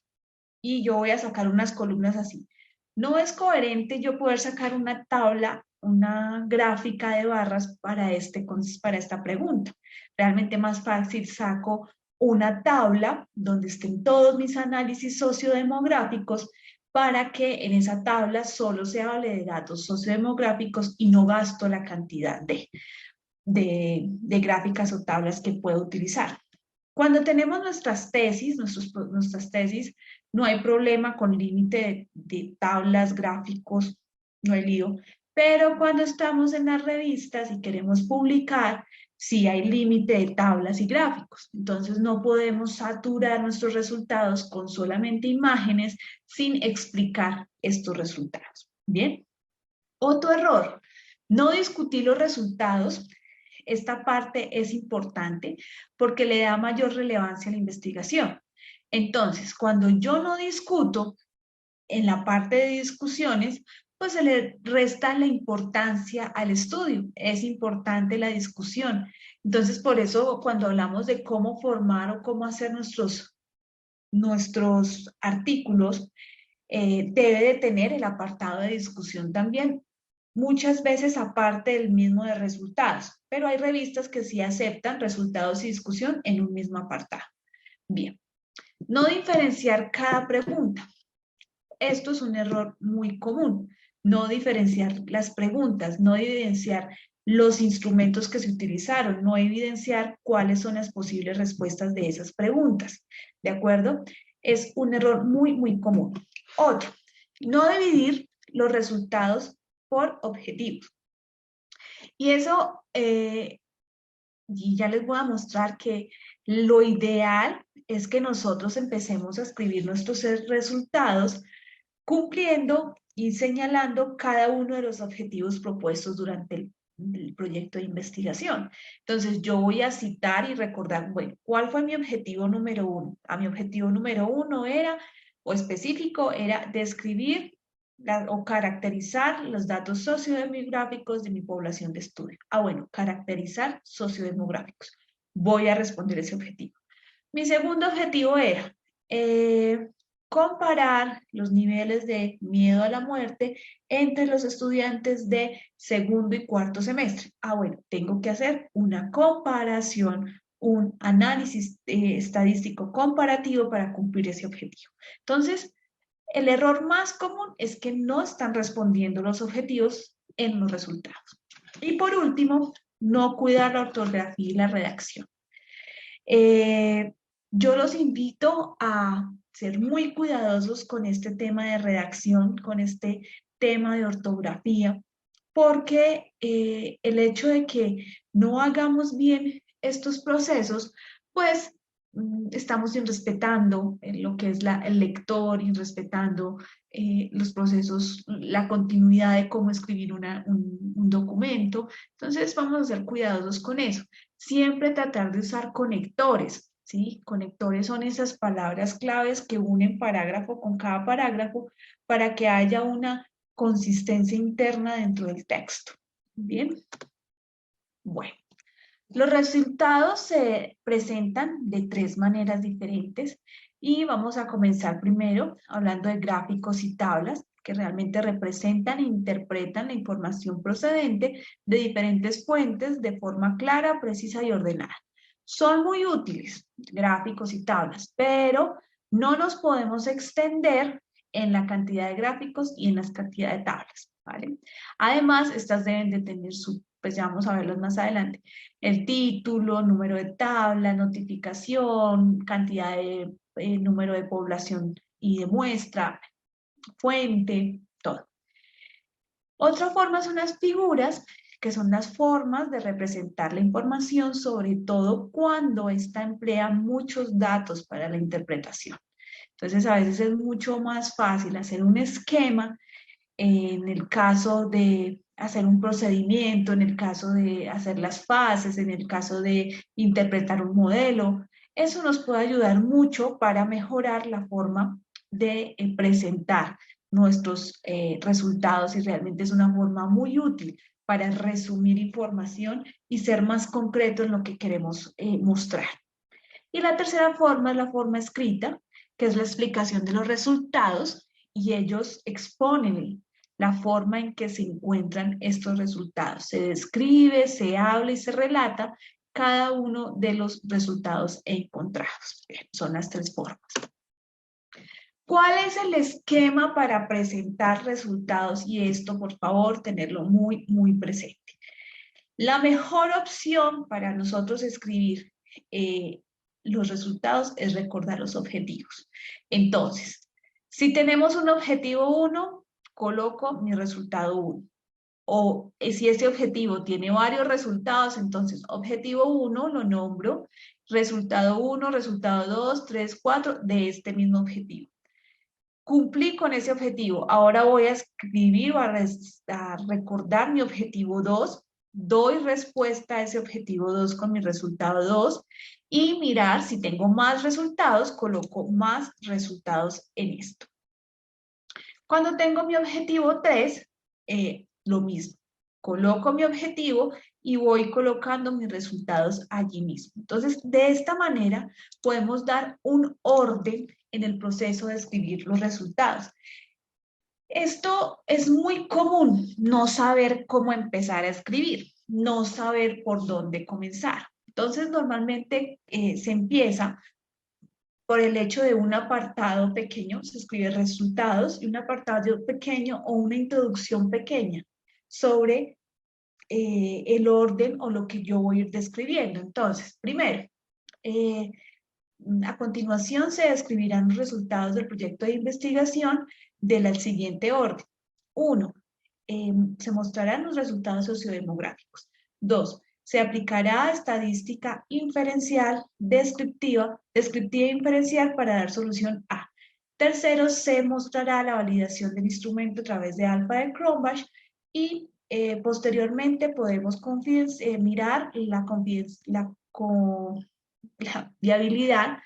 Y yo voy a sacar unas columnas así. No es coherente yo poder sacar una tabla, una gráfica de barras para esta pregunta. Realmente más fácil saco una tabla donde estén todos mis análisis sociodemográficos para que en esa tabla solo se hable de datos sociodemográficos y no gasto la cantidad de gráficas o tablas que puedo utilizar. Cuando tenemos nuestras tesis, nuestras tesis, no hay problema con límite de tablas, gráficos, no hay lío. Pero cuando estamos en las revistas y queremos publicar, sí hay límite de tablas y gráficos. Entonces no podemos saturar nuestros resultados con solamente imágenes sin explicar estos resultados. Bien. Otro error, no discutir los resultados. Esta parte es importante porque le da mayor relevancia a la investigación. Entonces, cuando yo no discuto en la parte de discusiones, pues se le resta la importancia al estudio. Es importante la discusión. Entonces, por eso cuando hablamos de cómo formar o cómo hacer nuestros artículos, debe de tener el apartado de discusión también, muchas veces aparte del mismo de resultados, pero hay revistas que sí aceptan resultados y discusión en un mismo apartado. Bien, no diferenciar cada pregunta. Esto es un error muy común, no diferenciar las preguntas, no evidenciar los instrumentos que se utilizaron, no evidenciar cuáles son las posibles respuestas de esas preguntas, ¿de acuerdo? Es un error muy, muy común. Otro, no dividir los resultados por objetivos. Y eso, y ya les voy a mostrar que lo ideal es que nosotros empecemos a escribir nuestros resultados cumpliendo y señalando cada uno de los objetivos propuestos durante el proyecto de investigación. Entonces, yo voy a citar y recordar, bueno, ¿cuál fue mi objetivo número uno? Mi objetivo número uno era, o específico, era describir o caracterizar los datos sociodemográficos de mi población de estudio. Bueno, caracterizar sociodemográficos. Voy a responder ese objetivo. Mi segundo objetivo era comparar los niveles de miedo a la muerte entre los estudiantes de segundo y cuarto semestre. Bueno, tengo que hacer una comparación, un análisis estadístico comparativo para cumplir ese objetivo. Entonces, el error más común es que no están respondiendo los objetivos en los resultados. Y por último, no cuidar la ortografía y la redacción. Yo los invito a ser muy cuidadosos con este tema de redacción, con este tema de ortografía, porque el hecho de que no hagamos bien estos procesos, pues estamos irrespetando lo que es el lector, irrespetando los procesos, la continuidad de cómo escribir un documento. Entonces vamos a ser cuidadosos con eso. Siempre tratar de usar conectores, ¿sí? Conectores son esas palabras claves que unen parágrafo con cada parágrafo para que haya una consistencia interna dentro del texto. ¿Bien? Bueno. Los resultados se presentan de tres maneras diferentes y vamos a comenzar primero hablando de gráficos y tablas que realmente representan e interpretan la información procedente de diferentes fuentes de forma clara, precisa y ordenada. Son muy útiles, gráficos y tablas, pero no nos podemos extender en la cantidad de gráficos y en la cantidad de tablas, ¿vale? Además, estas deben de tener pues ya vamos a verlos más adelante, el título, número de tabla, notificación, cantidad de número de población y de muestra, fuente, todo. Otra forma son las figuras, que son las formas de representar la información, sobre todo cuando ésta emplea muchos datos para la interpretación. Entonces, a veces es mucho más fácil hacer un esquema en el caso de hacer un procedimiento, en el caso de hacer las fases, en el caso de interpretar un modelo. Eso nos puede ayudar mucho para mejorar la forma de presentar nuestros resultados y realmente es una forma muy útil para resumir información y ser más concreto en lo que queremos mostrar. Y la tercera forma es la forma escrita, que es la explicación de los resultados, y ellos exponen la forma en que se encuentran estos resultados. Se describe, se habla y se relata cada uno de los resultados encontrados. Bien, son las tres formas. ¿Cuál es el esquema para presentar resultados? Y esto, por favor, tenerlo muy, muy presente. La mejor opción para nosotros escribir los resultados es recordar los objetivos. Entonces, si tenemos un objetivo 1, coloco mi resultado 1. O si ese objetivo tiene varios resultados, entonces objetivo 1 lo nombro, resultado 1, resultado 2, 3, 4 de este mismo objetivo. Cumplí con ese objetivo, ahora voy a escribir o a recordar mi objetivo 2, doy respuesta a ese objetivo 2 con mi resultado 2 y mirar si tengo más resultados, coloco más resultados en esto. Cuando tengo mi objetivo 3, lo mismo, coloco mi objetivo y voy colocando mis resultados allí mismo. Entonces, de esta manera podemos dar un orden en el proceso de escribir los resultados. Esto es muy común, no saber cómo empezar a escribir, no saber por dónde comenzar. Entonces, normalmente se empieza por el hecho de un apartado pequeño, se escribe resultados, y un apartado pequeño o una introducción pequeña sobre el orden o lo que yo voy a ir describiendo. Entonces, primero, a continuación se describirán los resultados del proyecto de investigación del siguiente orden. 1. Se mostrarán los resultados sociodemográficos. 2. Se aplicará estadística inferencial descriptiva e inferencial para dar solución A. Tercero, se mostrará la validación del instrumento a través de alfa de Cronbach y posteriormente podemos mirar la viabilidad,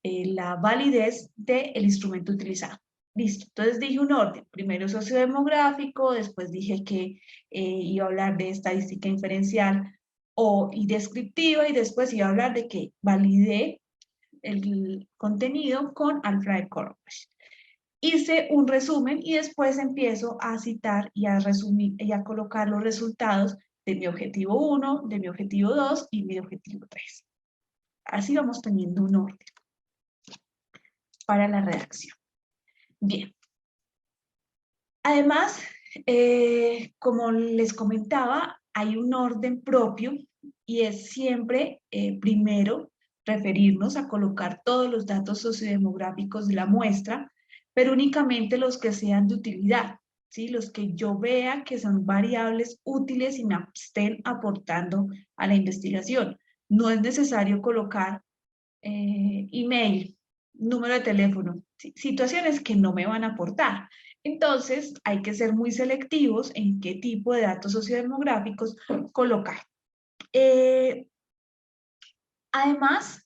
la validez del instrumento utilizado. Listo, entonces dije un orden, primero sociodemográfico, después dije que iba a hablar de estadística inferencial y descriptiva, y después iba a hablar de que validé el contenido con alfa de Cronbach. Hice un resumen y después empiezo a citar y a resumir y a colocar los resultados de mi objetivo 1, de mi objetivo 2 y mi objetivo 3. Así vamos teniendo un orden para la redacción. Bien. Además, como les comentaba, hay un orden propio y es siempre, primero, referirnos a colocar todos los datos sociodemográficos de la muestra, pero únicamente los que sean de utilidad, ¿sí? Los que yo vea que son variables útiles y me estén aportando a la investigación. No es necesario colocar email, número de teléfono, situaciones que no me van a aportar. Entonces, hay que ser muy selectivos en qué tipo de datos sociodemográficos colocar. Además,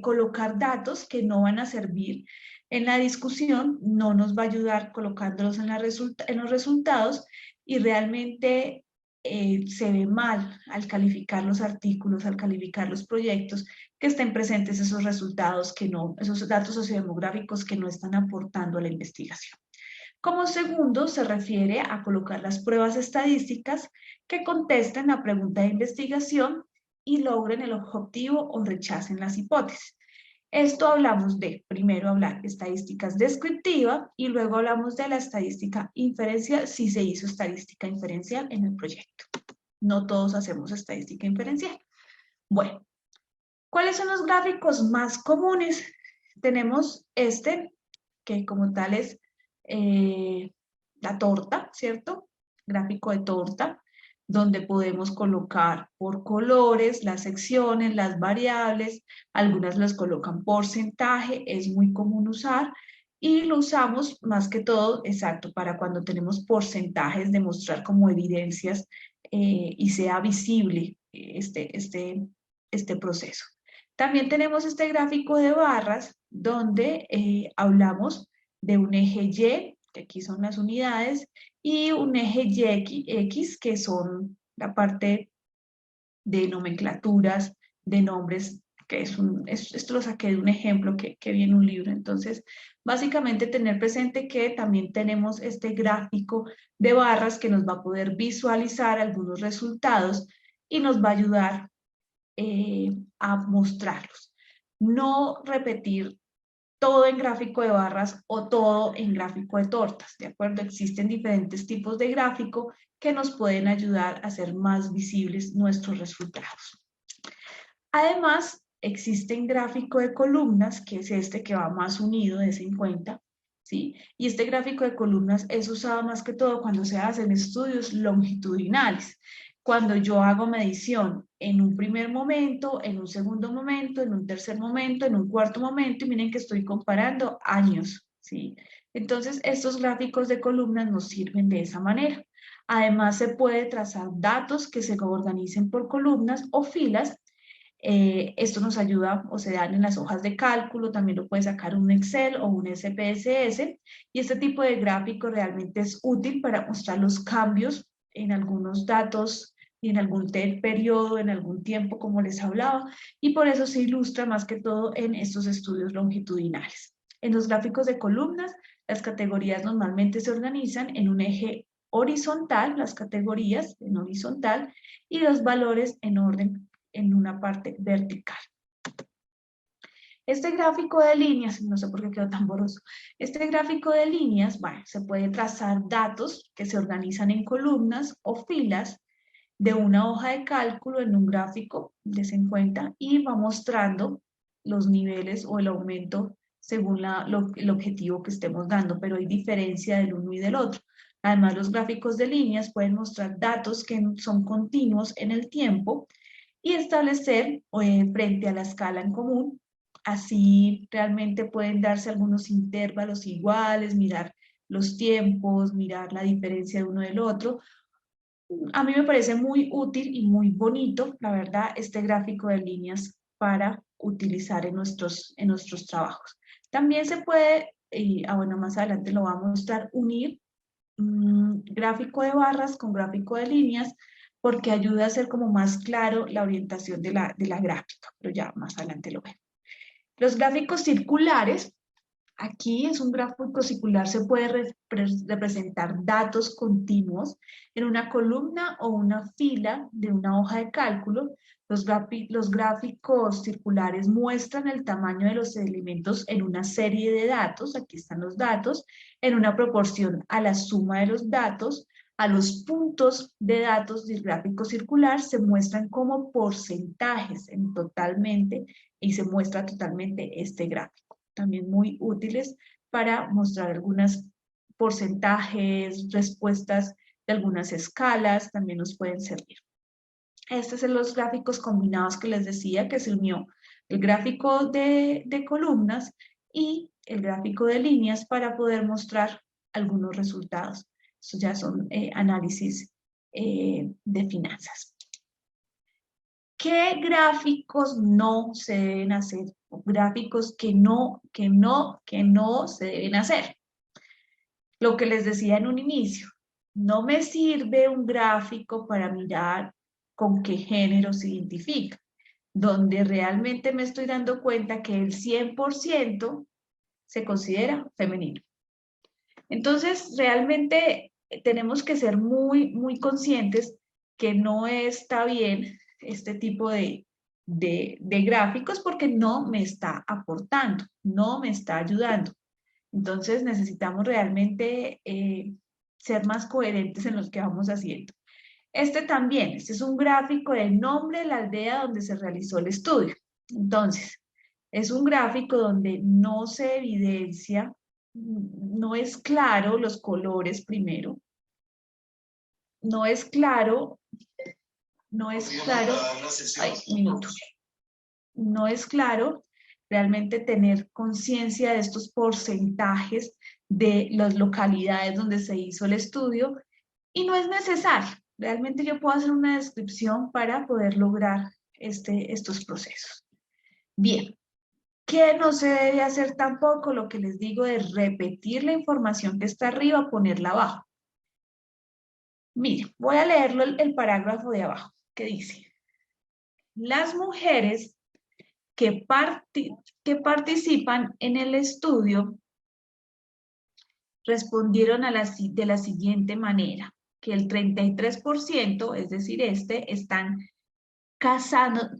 colocar datos que no van a servir en la discusión no nos va a ayudar colocándolos en los resultados, y realmente se ve mal al calificar los artículos, al calificar los proyectos, que estén presentes esos resultados esos datos sociodemográficos que no están aportando a la investigación. Como segundo, se refiere a colocar las pruebas estadísticas que contesten la pregunta de investigación y logren el objetivo o rechacen las hipótesis. Esto hablamos de, primero hablar de estadísticas descriptivas y luego hablamos de la estadística inferencial si se hizo estadística inferencial en el proyecto. No todos hacemos estadística inferencial. Bueno, ¿cuáles son los gráficos más comunes? Tenemos este, que como tal es la torta, ¿cierto? Gráfico de torta, donde podemos colocar por colores las secciones, las variables, algunas las colocan porcentaje, es muy común usar, y lo usamos más que todo, exacto, para cuando tenemos porcentajes, demostrar como evidencias y sea visible este proceso. También tenemos este gráfico de barras donde hablamos de un eje Y que aquí son las unidades, y un eje X, que son la parte de nomenclaturas, de nombres, que esto lo saqué de un ejemplo que vi en un libro. Entonces, básicamente tener presente que también tenemos este gráfico de barras que nos va a poder visualizar algunos resultados y nos va a ayudar a mostrarlos. No repetir todo en gráfico de barras o todo en gráfico de tortas, ¿de acuerdo? Existen diferentes tipos de gráfico que nos pueden ayudar a hacer más visibles nuestros resultados. Además, existen gráfico de columnas, que es este que va más unido, de 50, ¿sí? Y este gráfico de columnas es usado más que todo cuando se hacen estudios longitudinales. Cuando yo hago medición en un primer momento, en un segundo momento, en un tercer momento, en un cuarto momento, y miren que estoy comparando años, ¿sí? Entonces, estos gráficos de columnas nos sirven de esa manera. Además, se puede trazar datos que se organicen por columnas o filas. Esto nos ayuda o se dan en las hojas de cálculo, también lo puede sacar un Excel o un SPSS, y este tipo de gráfico realmente es útil para mostrar los cambios en algunos datos y en algún periodo, en algún tiempo, como les hablaba, y por eso se ilustra más que todo en estos estudios longitudinales. En los gráficos de columnas, las categorías normalmente se organizan en un eje horizontal, las categorías en horizontal, y los valores en orden en una parte vertical. Este gráfico de líneas, no sé por qué quedó tan borroso, este gráfico de líneas, bueno, se puede trazar datos que se organizan en columnas o filas de una hoja de cálculo en un gráfico de 50 y va mostrando los niveles o el aumento según el objetivo que estemos dando, pero hay diferencia del uno y del otro. Además, los gráficos de líneas pueden mostrar datos que son continuos en el tiempo y establecer frente a la escala en común. Así realmente pueden darse algunos intervalos iguales, mirar los tiempos, mirar la diferencia de uno del otro. A mí me parece muy útil y muy bonito, la verdad, este gráfico de líneas para utilizar en nuestros trabajos. También se puede, bueno, más adelante lo vamos a mostrar, unir gráfico de barras con gráfico de líneas, porque ayuda a hacer como más claro la orientación de la gráfica, pero ya más adelante lo ven. Los gráficos circulares, aquí es un gráfico circular, se puede representar datos continuos en una columna o una fila de una hoja de cálculo. Los gráficos circulares muestran el tamaño de los elementos en una serie de datos, aquí están los datos, en una proporción a la suma de los datos. A los puntos de datos del gráfico circular se muestran como porcentajes en totalmente y se muestra totalmente este gráfico. También muy útiles para mostrar algunos porcentajes, respuestas de algunas escalas, también nos pueden servir. Estos son los gráficos combinados que les decía, que se unió el gráfico de columnas y el gráfico de líneas para poder mostrar algunos resultados. Estos ya son análisis de finanzas. ¿Qué gráficos no se deben hacer? Gráficos que no se deben hacer. Lo que les decía en un inicio, no me sirve un gráfico para mirar con qué género se identifica, donde realmente me estoy dando cuenta que el 100% se considera femenino. Entonces, realmente tenemos que ser muy conscientes que no está bien este tipo de gráficos porque no me está aportando, no me está ayudando. Entonces necesitamos realmente ser más coherentes en lo que vamos haciendo. Este también, este es un gráfico del nombre de la aldea donde se realizó el estudio. Entonces, es un gráfico donde no se evidencia, no es claro los colores primero, no es claro, ay, un minuto. No es claro realmente tener conciencia de estos porcentajes de las localidades donde se hizo el estudio y no es necesario. Realmente yo puedo hacer una descripción para poder lograr estos procesos. Bien, ¿Qué no se debe hacer tampoco? Lo que les digo de repetir la información que está arriba, ponerla abajo. Mire, voy a leerlo el parágrafo de abajo, que dice, las mujeres que participan en el estudio respondieron de la siguiente manera, que el 33%, es decir, están cansados,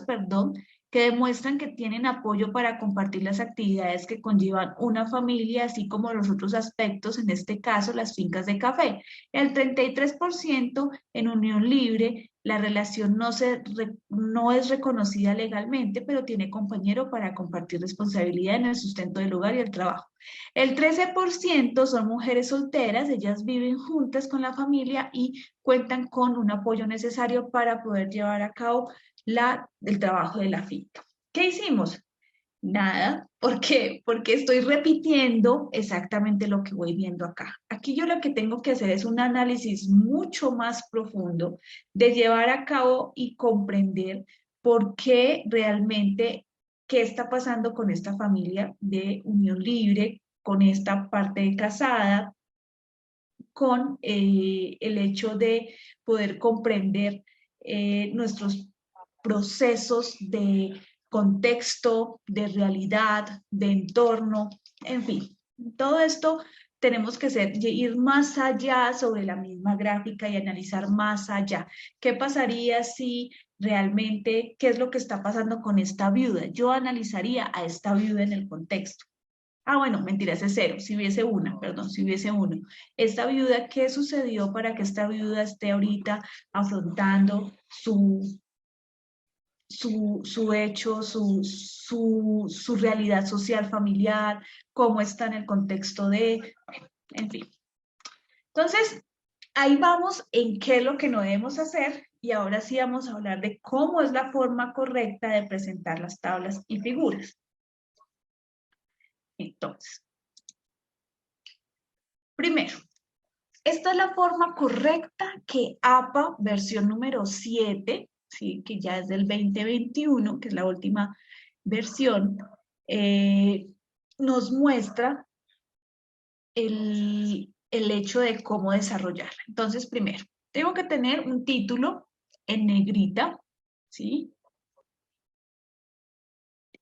perdón, que demuestran que tienen apoyo para compartir las actividades que conllevan una familia, así como los otros aspectos, en este caso las fincas de café. El 33% en unión libre, la relación no es reconocida legalmente, pero tiene compañero para compartir responsabilidad en el sustento del hogar y el trabajo. El 13% son mujeres solteras, ellas viven juntas con la familia y cuentan con un apoyo necesario para poder llevar a cabo el trabajo de la finca. ¿Qué hicimos? Nada, ¿por qué? Porque estoy repitiendo exactamente lo que voy viendo acá. Aquí yo lo que tengo que hacer es un análisis mucho más profundo de llevar a cabo y comprender por qué realmente, qué está pasando con esta familia de unión libre, con esta parte de casada, con el hecho de poder comprender nuestros procesos de contexto, de realidad, de entorno, en fin. Todo esto tenemos que ir más allá sobre la misma gráfica y analizar más allá. ¿Qué pasaría si realmente, qué es lo que está pasando con esta viuda? Yo analizaría a esta viuda en el contexto. Ah, bueno, mentiras, es cero, si hubiese una, perdón, si hubiese uno. Esta viuda, ¿qué sucedió para que esta viuda esté ahorita afrontando su hecho, su realidad social familiar, cómo está en el contexto de, bueno, en fin? Entonces, ahí vamos en qué es lo que no debemos hacer y ahora sí vamos a hablar de cómo es la forma correcta de presentar las tablas y figuras. Entonces, primero, esta es la forma correcta que APA versión número 7, ¿sí? Que ya es del 2021, que es la última versión, eh, nos muestra el hecho de cómo desarrollarla. Entonces, primero, tengo que tener un título en negrita, ¿sí?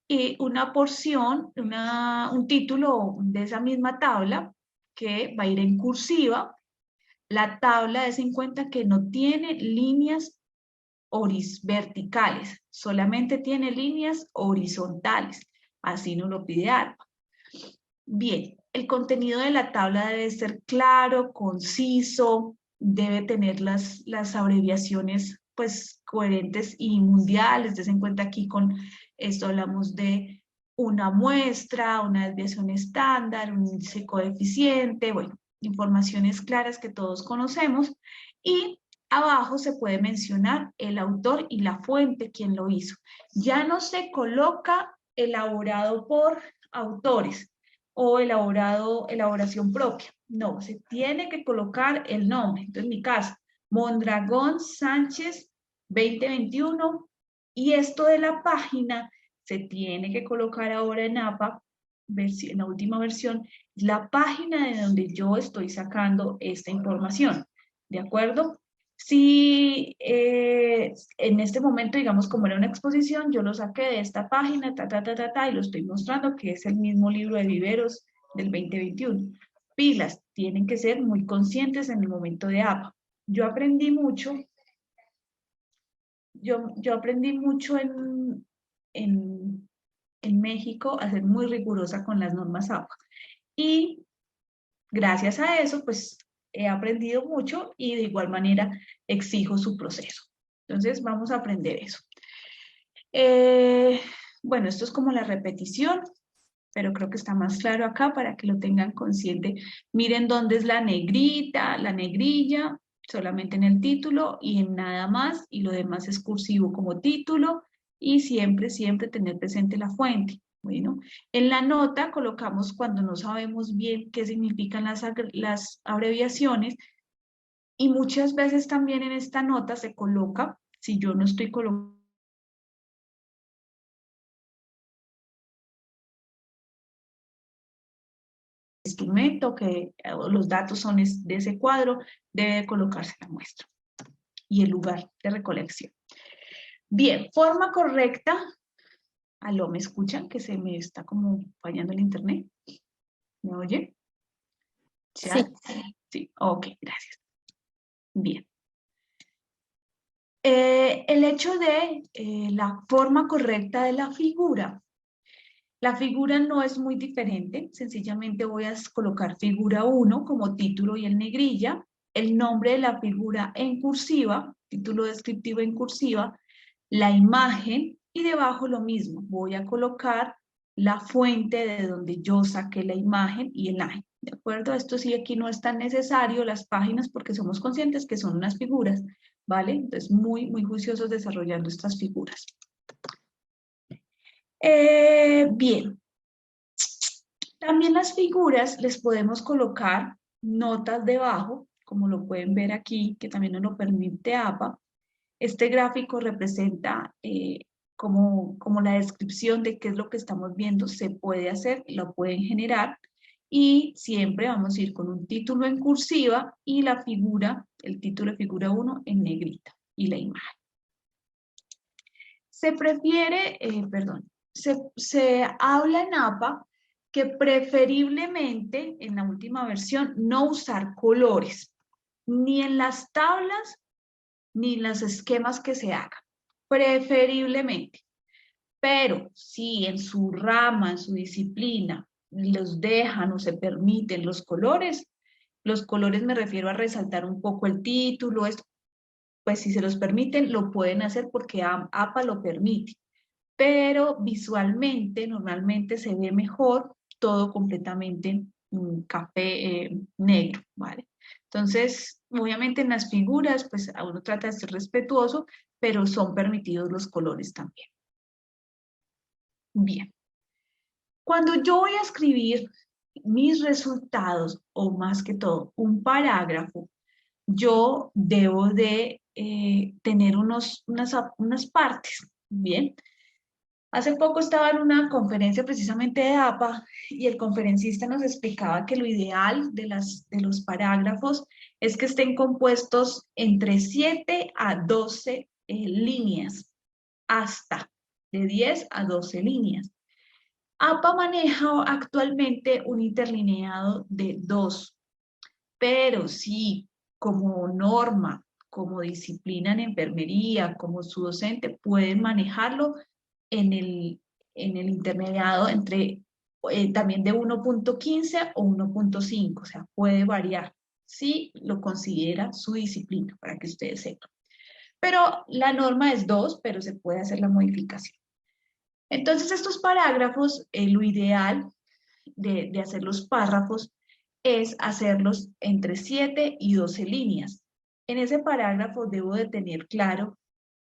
Y una porción, un título de esa misma tabla que va a ir en cursiva. La tabla es en cuenta que no tiene líneas verticales, solamente tiene líneas horizontales. Así nos lo pide ARPA. Bien, el contenido de la tabla debe ser claro, conciso, debe tener las abreviaciones pues coherentes y mundiales. Des en cuenta aquí con esto hablamos de una muestra, una desviación estándar, un índice coeficiente, bueno, informaciones claras que todos conocemos. Y abajo se puede mencionar el autor y la fuente, quien lo hizo. Ya no se coloca elaborado por autores o elaboración propia. No, se tiene que colocar el nombre. Entonces, en mi caso, Mondragón Sánchez 2021, y esto de la página se tiene que colocar ahora en APA, en la última versión, la página de donde yo estoy sacando esta información. ¿De acuerdo? Si en este momento, digamos, como era una exposición, yo lo saqué de esta página, y lo estoy mostrando, que es el mismo libro de Viveros del 2021. Pilas, tienen que ser muy conscientes en el momento de APA. Yo aprendí mucho, yo aprendí mucho en, en México a ser muy rigurosa con las normas APA. Y gracias a eso, pues he aprendido mucho y de igual manera exijo su proceso. Entonces, vamos a aprender eso. Bueno, esto es como la repetición, pero creo que está más claro acá para que lo tengan consciente. Miren dónde es la negrita, la negrilla, solamente en el título y en nada más, y lo demás es cursivo como título, y siempre, siempre tener presente la fuente. Bueno, en la nota colocamos cuando no sabemos bien qué significan las abreviaciones, y muchas veces también en esta nota se coloca, si yo no estoy colocando instrumento, que los datos son de ese cuadro, debe colocarse la muestra y el lugar de recolección. Bien, forma correcta. Aló, ¿me escuchan? Que se me está como fallando el internet. ¿Me oye? ¿Chat? Sí. Sí, ok, gracias. Bien. El hecho de la forma correcta de la figura. La figura no es muy diferente, sencillamente voy a colocar figura 1 como título y en negrilla, el nombre de la figura en cursiva, título descriptivo en cursiva, la imagen y debajo lo mismo, voy a colocar la fuente de donde yo saqué la imagen y el año. ¿De acuerdo? Esto sí, aquí no es tan necesario las páginas porque somos conscientes que son unas figuras, ¿vale? Entonces, muy juiciosos desarrollando estas figuras. Bien. También las figuras les podemos colocar notas debajo, como lo pueden ver aquí, que también nos lo permite APA. Este gráfico representa como la descripción de qué es lo que estamos viendo, se puede hacer, lo pueden generar, y siempre vamos a ir con un título en cursiva y la figura, el título de figura 1 en negrita, y la imagen. Se prefiere, se habla en APA que preferiblemente en la última versión no usar colores, ni en las tablas, ni en los esquemas que se hagan, preferiblemente. Pero si en su rama, en su disciplina, los dejan o se permiten los colores me refiero a resaltar un poco el título, pues si se los permiten, lo pueden hacer porque APA lo permite. Pero visualmente, normalmente se ve mejor todo completamente café negro, ¿vale? Entonces, obviamente en las figuras, pues uno trata de ser respetuoso, pero son permitidos los colores también. Bien. Cuando yo voy a escribir mis resultados, o más que todo, un parágrafo, yo debo de tener unas partes, ¿bien? Hace poco estaba en una conferencia precisamente de APA y el conferencista nos explicaba que lo ideal de los parágrafos es que estén compuestos entre 7 a 12 líneas, hasta de 10 a 12 líneas. APA maneja actualmente un interlineado de 2, pero sí, como norma, como disciplina en enfermería, como su docente, pueden manejarlo en el intermediado entre también de 1.15 o 1.5, o sea, puede variar, si lo considera su disciplina, para que ustedes sepan. Pero la norma es 2, pero se puede hacer la modificación. Entonces, estos parágrafos, lo ideal de hacer los párrafos es hacerlos entre 7 y 12 líneas. En ese parágrafo debo de tener claro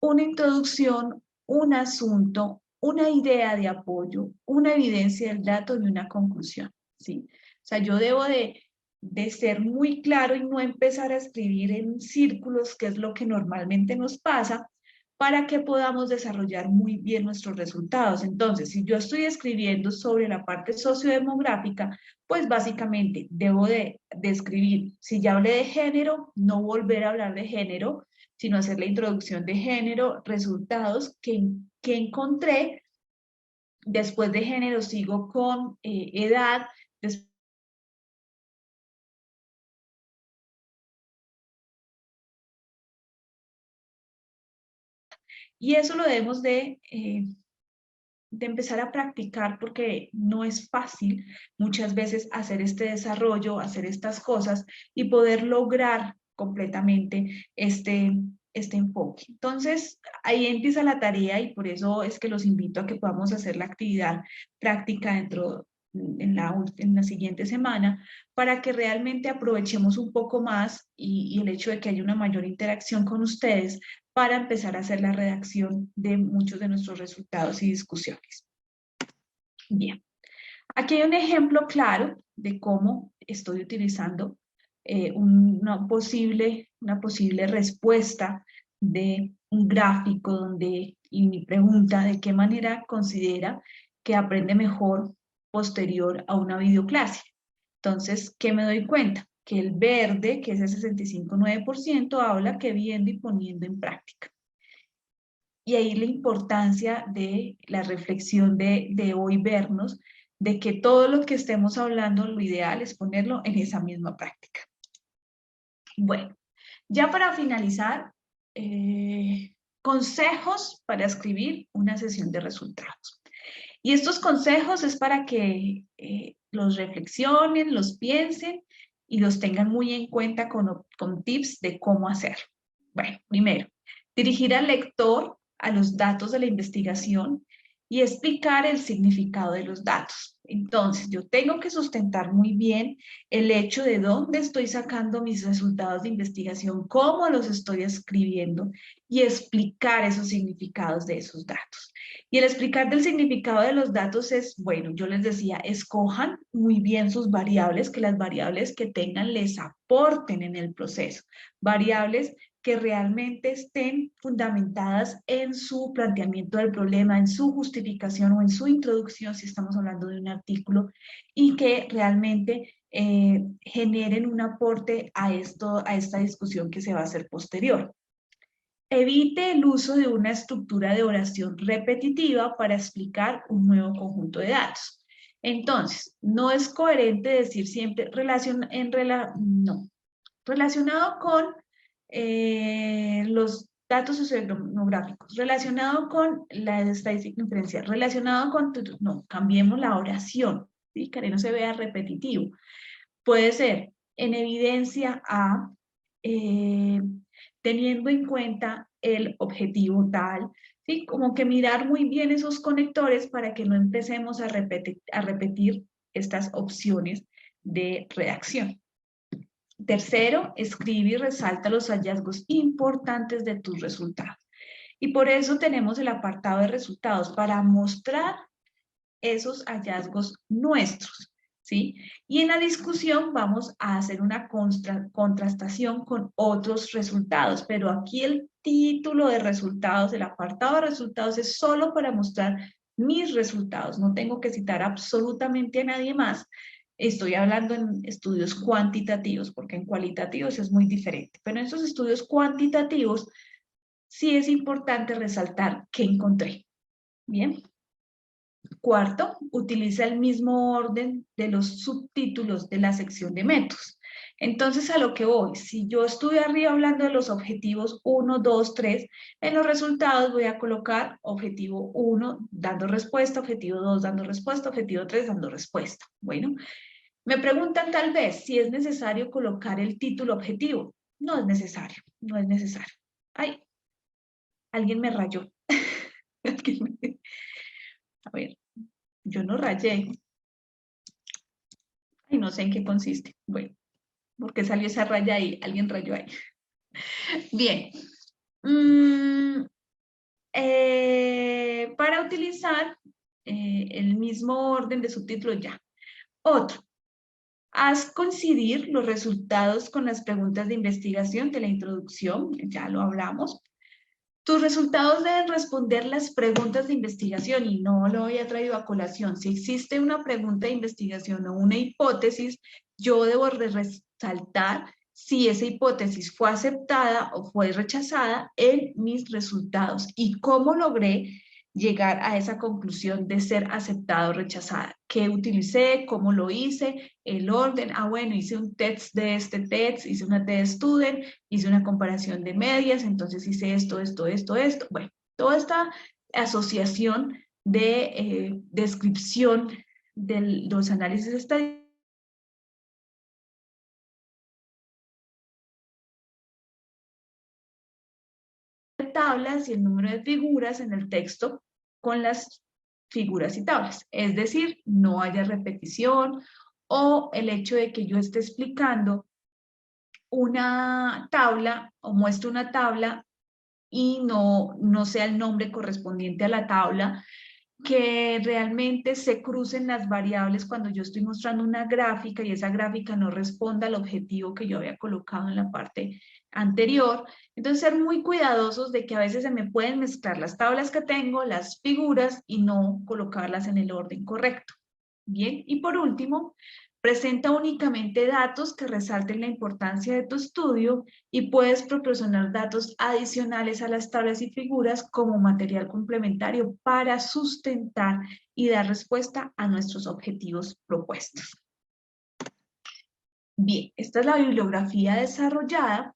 una introducción, un asunto, una idea de apoyo, una evidencia del dato y una conclusión, ¿sí? O sea, yo debo de ser muy claro y no empezar a escribir en círculos, que es lo que normalmente nos pasa, para que podamos desarrollar muy bien nuestros resultados. Entonces, si yo estoy escribiendo sobre la parte sociodemográfica, pues básicamente debo de escribir, si ya hablé de género, no volver a hablar de género, sino hacer la introducción de género, resultados que encontré. Después de género sigo con edad, y eso lo debemos de empezar a practicar porque no es fácil muchas veces hacer este desarrollo, hacer estas cosas y poder lograr completamente este enfoque. Entonces, ahí empieza la tarea y por eso es que los invito a que podamos hacer la actividad práctica en la siguiente semana para que realmente aprovechemos un poco más y el hecho de que haya una mayor interacción con ustedes para empezar a hacer la redacción de muchos de nuestros resultados y discusiones. Bien, aquí hay un ejemplo claro de cómo estoy utilizando una posible respuesta de un gráfico y mi pregunta de qué manera considera que aprende mejor posterior a una videoclase. Entonces, ¿qué me doy cuenta? Que el verde, que es el 65,9%, habla que viendo y poniendo en práctica. Y ahí la importancia de la reflexión de hoy vernos, de que todo lo que estemos hablando, lo ideal es ponerlo en esa misma práctica. Bueno, ya para finalizar, consejos para escribir una sesión de resultados. Y estos consejos es para que los reflexionen, los piensen y los tengan muy en cuenta con tips de cómo hacerlo. Bueno, primero, dirigir al lector a los datos de la investigación y explicar el significado de los datos. Entonces, yo tengo que sustentar muy bien el hecho de dónde estoy sacando mis resultados de investigación, cómo los estoy escribiendo y explicar esos significados de esos datos. Y el explicar del significado de los datos es, bueno, yo les decía, escojan muy bien sus variables, que las variables que tengan les aporten en el proceso. Variables que realmente estén fundamentadas en su planteamiento del problema, en su justificación o en su introducción, si estamos hablando de un artículo, y que realmente generen un aporte a esta discusión que se va a hacer posterior. Evite el uso de una estructura de oración repetitiva para explicar un nuevo conjunto de datos. Entonces, no es coherente decir siempre relacionado con los datos sociodemográficos, relacionado con la estadística inferencial, relacionado con... No, cambiemos la oración, ¿sí? Que no se vea repetitivo. Puede ser en evidencia a, teniendo en cuenta el objetivo tal, ¿sí? Como que mirar muy bien esos conectores para que no empecemos a repetir estas opciones de redacción. Tercero, escribe y resalta los hallazgos importantes de tus resultados. Y por eso tenemos el apartado de resultados, para mostrar esos hallazgos nuestros, ¿sí? Y en la discusión vamos a hacer una contrastación con otros resultados, pero aquí el título de resultados, el apartado de resultados es solo para mostrar mis resultados, no tengo que citar absolutamente a nadie más. Estoy hablando en estudios cuantitativos, porque en cualitativos es muy diferente, pero en esos estudios cuantitativos sí es importante resaltar qué encontré. Bien. Cuarto, utiliza el mismo orden de los subtítulos de la sección de métodos. Entonces, a lo que voy, si yo estuve arriba hablando de los objetivos 1, 2, 3, en los resultados voy a colocar objetivo 1 dando respuesta, objetivo 2 dando respuesta, objetivo 3 dando respuesta. Bueno, me preguntan tal vez si es necesario colocar el título objetivo. No es necesario, no es necesario. Ay, alguien me rayó. A ver, yo no rayé. Y no sé en qué consiste. Bueno, ¿por qué salió esa raya ahí? Alguien rayó ahí. Bien. Para utilizar el mismo orden de subtítulos ya. Otro. Haz coincidir los resultados con las preguntas de investigación de la introducción, ya lo hablamos. Tus resultados deben responder las preguntas de investigación y no lo había traído a colación. Si existe una pregunta de investigación o una hipótesis, yo debo resaltar si esa hipótesis fue aceptada o fue rechazada en mis resultados y cómo logré llegar a esa conclusión de ser aceptada o rechazada. ¿Qué utilicé? ¿Cómo lo hice? El orden. Ah, bueno, hice un test de este test, hice una test student, hice una comparación de medias, entonces hice esto. Bueno, toda esta asociación de descripción de los análisis estadísticos tablas y el número de figuras en el texto con las figuras y tablas. Es decir, no haya repetición o el hecho de que yo esté explicando una tabla o muestre una tabla y no sea el nombre correspondiente a la tabla, que realmente se crucen las variables cuando yo estoy mostrando una gráfica y esa gráfica no responda al objetivo que yo había colocado en la parte anterior. Entonces, ser muy cuidadosos de que a veces se me pueden mezclar las tablas que tengo, las figuras y no colocarlas en el orden correcto. Bien, y por último, Presenta únicamente datos que resalten la importancia de tu estudio y puedes proporcionar datos adicionales a las tablas y figuras como material complementario para sustentar y dar respuesta a nuestros objetivos propuestos. Bien, esta es la bibliografía desarrollada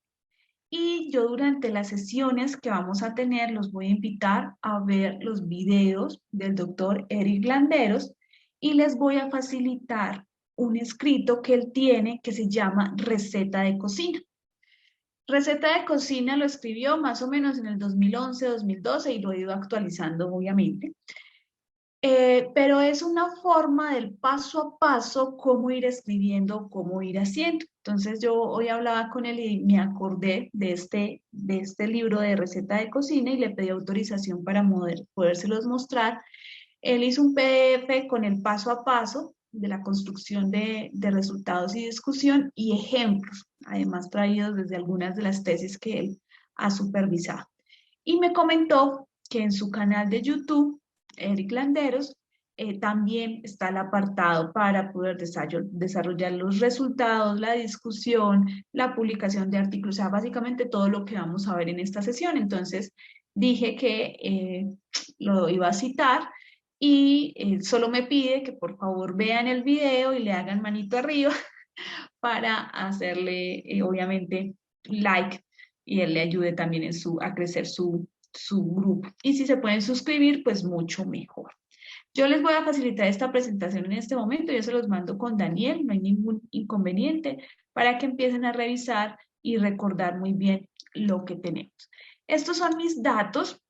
y yo durante las sesiones que vamos a tener los voy a invitar a ver los videos del doctor Eric Landeros y les voy a facilitar un escrito que él tiene que se llama Receta de Cocina. Receta de Cocina lo escribió más o menos en el 2011-2012 y lo he ido actualizando obviamente. Pero es una forma del paso a paso cómo ir escribiendo, cómo ir haciendo. Entonces yo hoy hablaba con él y me acordé de este libro de receta de cocina y le pedí autorización para podérselos mostrar. Él hizo un PDF con el paso a paso de la construcción de resultados y discusión y ejemplos, además traídos desde algunas de las tesis que él ha supervisado. Y me comentó que en su canal de YouTube, Eric Landeros, también está el apartado para poder desarrollar los resultados, la discusión, la publicación de artículos, o sea, básicamente todo lo que vamos a ver en esta sesión. Entonces dije que lo iba a citar y solo me pide que por favor vean el video y le hagan manito arriba para hacerle, obviamente, like y él le ayude también a crecer su grupo. Y si se pueden suscribir, pues mucho mejor. Yo les voy a facilitar esta presentación en este momento, yo se los mando con Daniel, no hay ningún inconveniente, para que empiecen a revisar y recordar muy bien lo que tenemos. Estos son mis datos.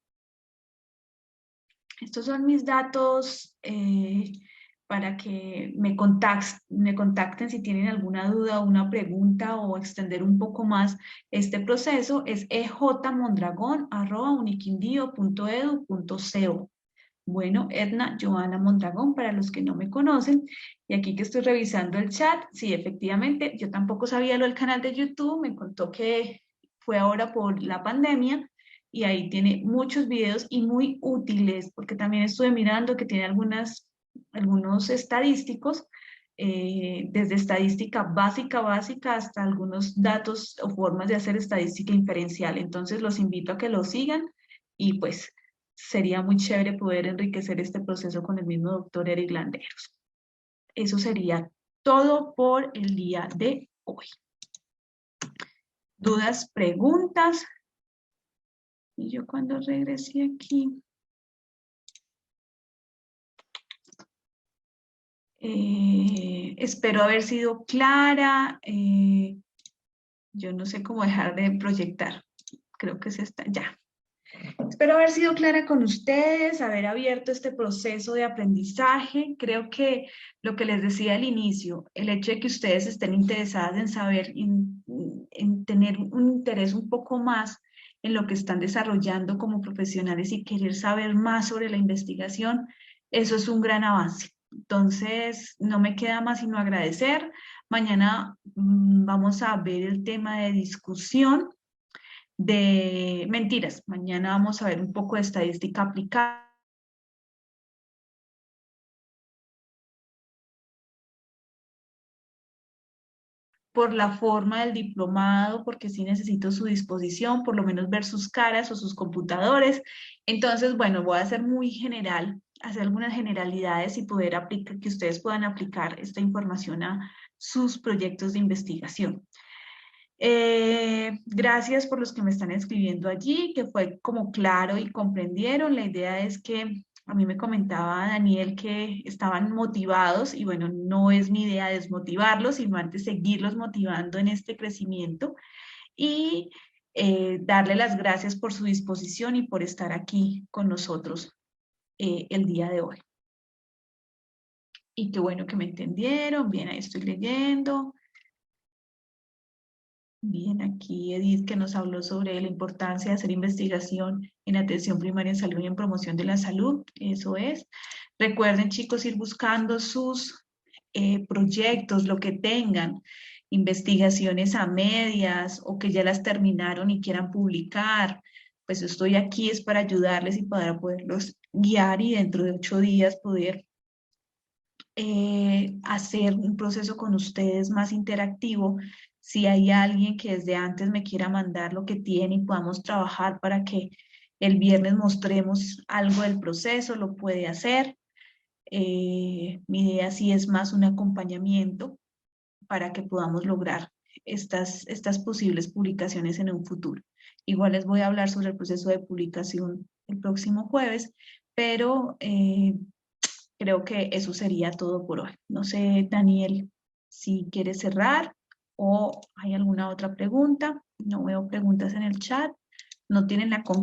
Estos son mis datos para que me contacten si tienen alguna duda, una pregunta o extender un poco más este proceso. Es ejmondragon@uniquindio.edu.co. Bueno, Edna Joana Mondragón, para los que no me conocen, y aquí que estoy revisando el chat, sí, efectivamente, yo tampoco sabía lo del canal de YouTube, me contó que fue ahora por la pandemia, y ahí tiene muchos videos y muy útiles, porque también estuve mirando que tiene algunos estadísticos, desde estadística básica hasta algunos datos o formas de hacer estadística inferencial. Entonces los invito a que lo sigan y pues sería muy chévere poder enriquecer este proceso con el mismo doctor Eric Landeros. Eso sería todo por el día de hoy. ¿Dudas, preguntas? Y yo cuando regresé aquí, espero haber sido clara. Yo no sé cómo dejar de proyectar. Creo que se está, ya. Espero haber sido clara con ustedes, haber abierto este proceso de aprendizaje. Creo que lo que les decía al inicio, el hecho de que ustedes estén interesadas en saber, en tener un interés un poco más en lo que están desarrollando como profesionales y querer saber más sobre la investigación, eso es un gran avance. Entonces, no me queda más sino agradecer. Mañana vamos a ver el tema de discusión de mentiras. Mañana vamos a ver un poco de estadística aplicada. Por la forma del diplomado, porque sí necesito su disposición, por lo menos ver sus caras o sus computadores. Entonces, bueno, voy a ser muy general, hacer algunas generalidades y poder aplicar, que ustedes puedan aplicar esta información a sus proyectos de investigación. Gracias por los que me están escribiendo allí, que fue como claro y comprendieron. La idea es que a mí me comentaba Daniel que estaban motivados y bueno, no es mi idea desmotivarlos, sino antes seguirlos motivando en este crecimiento y darle las gracias por su disposición y por estar aquí con nosotros el día de hoy. Y qué bueno que me entendieron. Bien, ahí estoy leyendo. Bien, aquí Edith que nos habló sobre la importancia de hacer investigación en atención primaria en salud y en promoción de la salud, eso es. Recuerden chicos ir buscando sus proyectos, lo que tengan, investigaciones a medias o que ya las terminaron y quieran publicar, pues yo estoy aquí es para ayudarles y para poderlos guiar y dentro de 8 días poder hacer un proceso con ustedes más interactivo. Si hay alguien que desde antes me quiera mandar lo que tiene y podamos trabajar para que el viernes mostremos algo del proceso, lo puede hacer. Mi idea sí es más un acompañamiento para que podamos lograr estas posibles publicaciones en un futuro. Igual les voy a hablar sobre el proceso de publicación el próximo jueves, pero creo que eso sería todo por hoy. No sé, Daniel, si quieres cerrar o hay alguna otra pregunta. No veo preguntas en el chat. No tienen la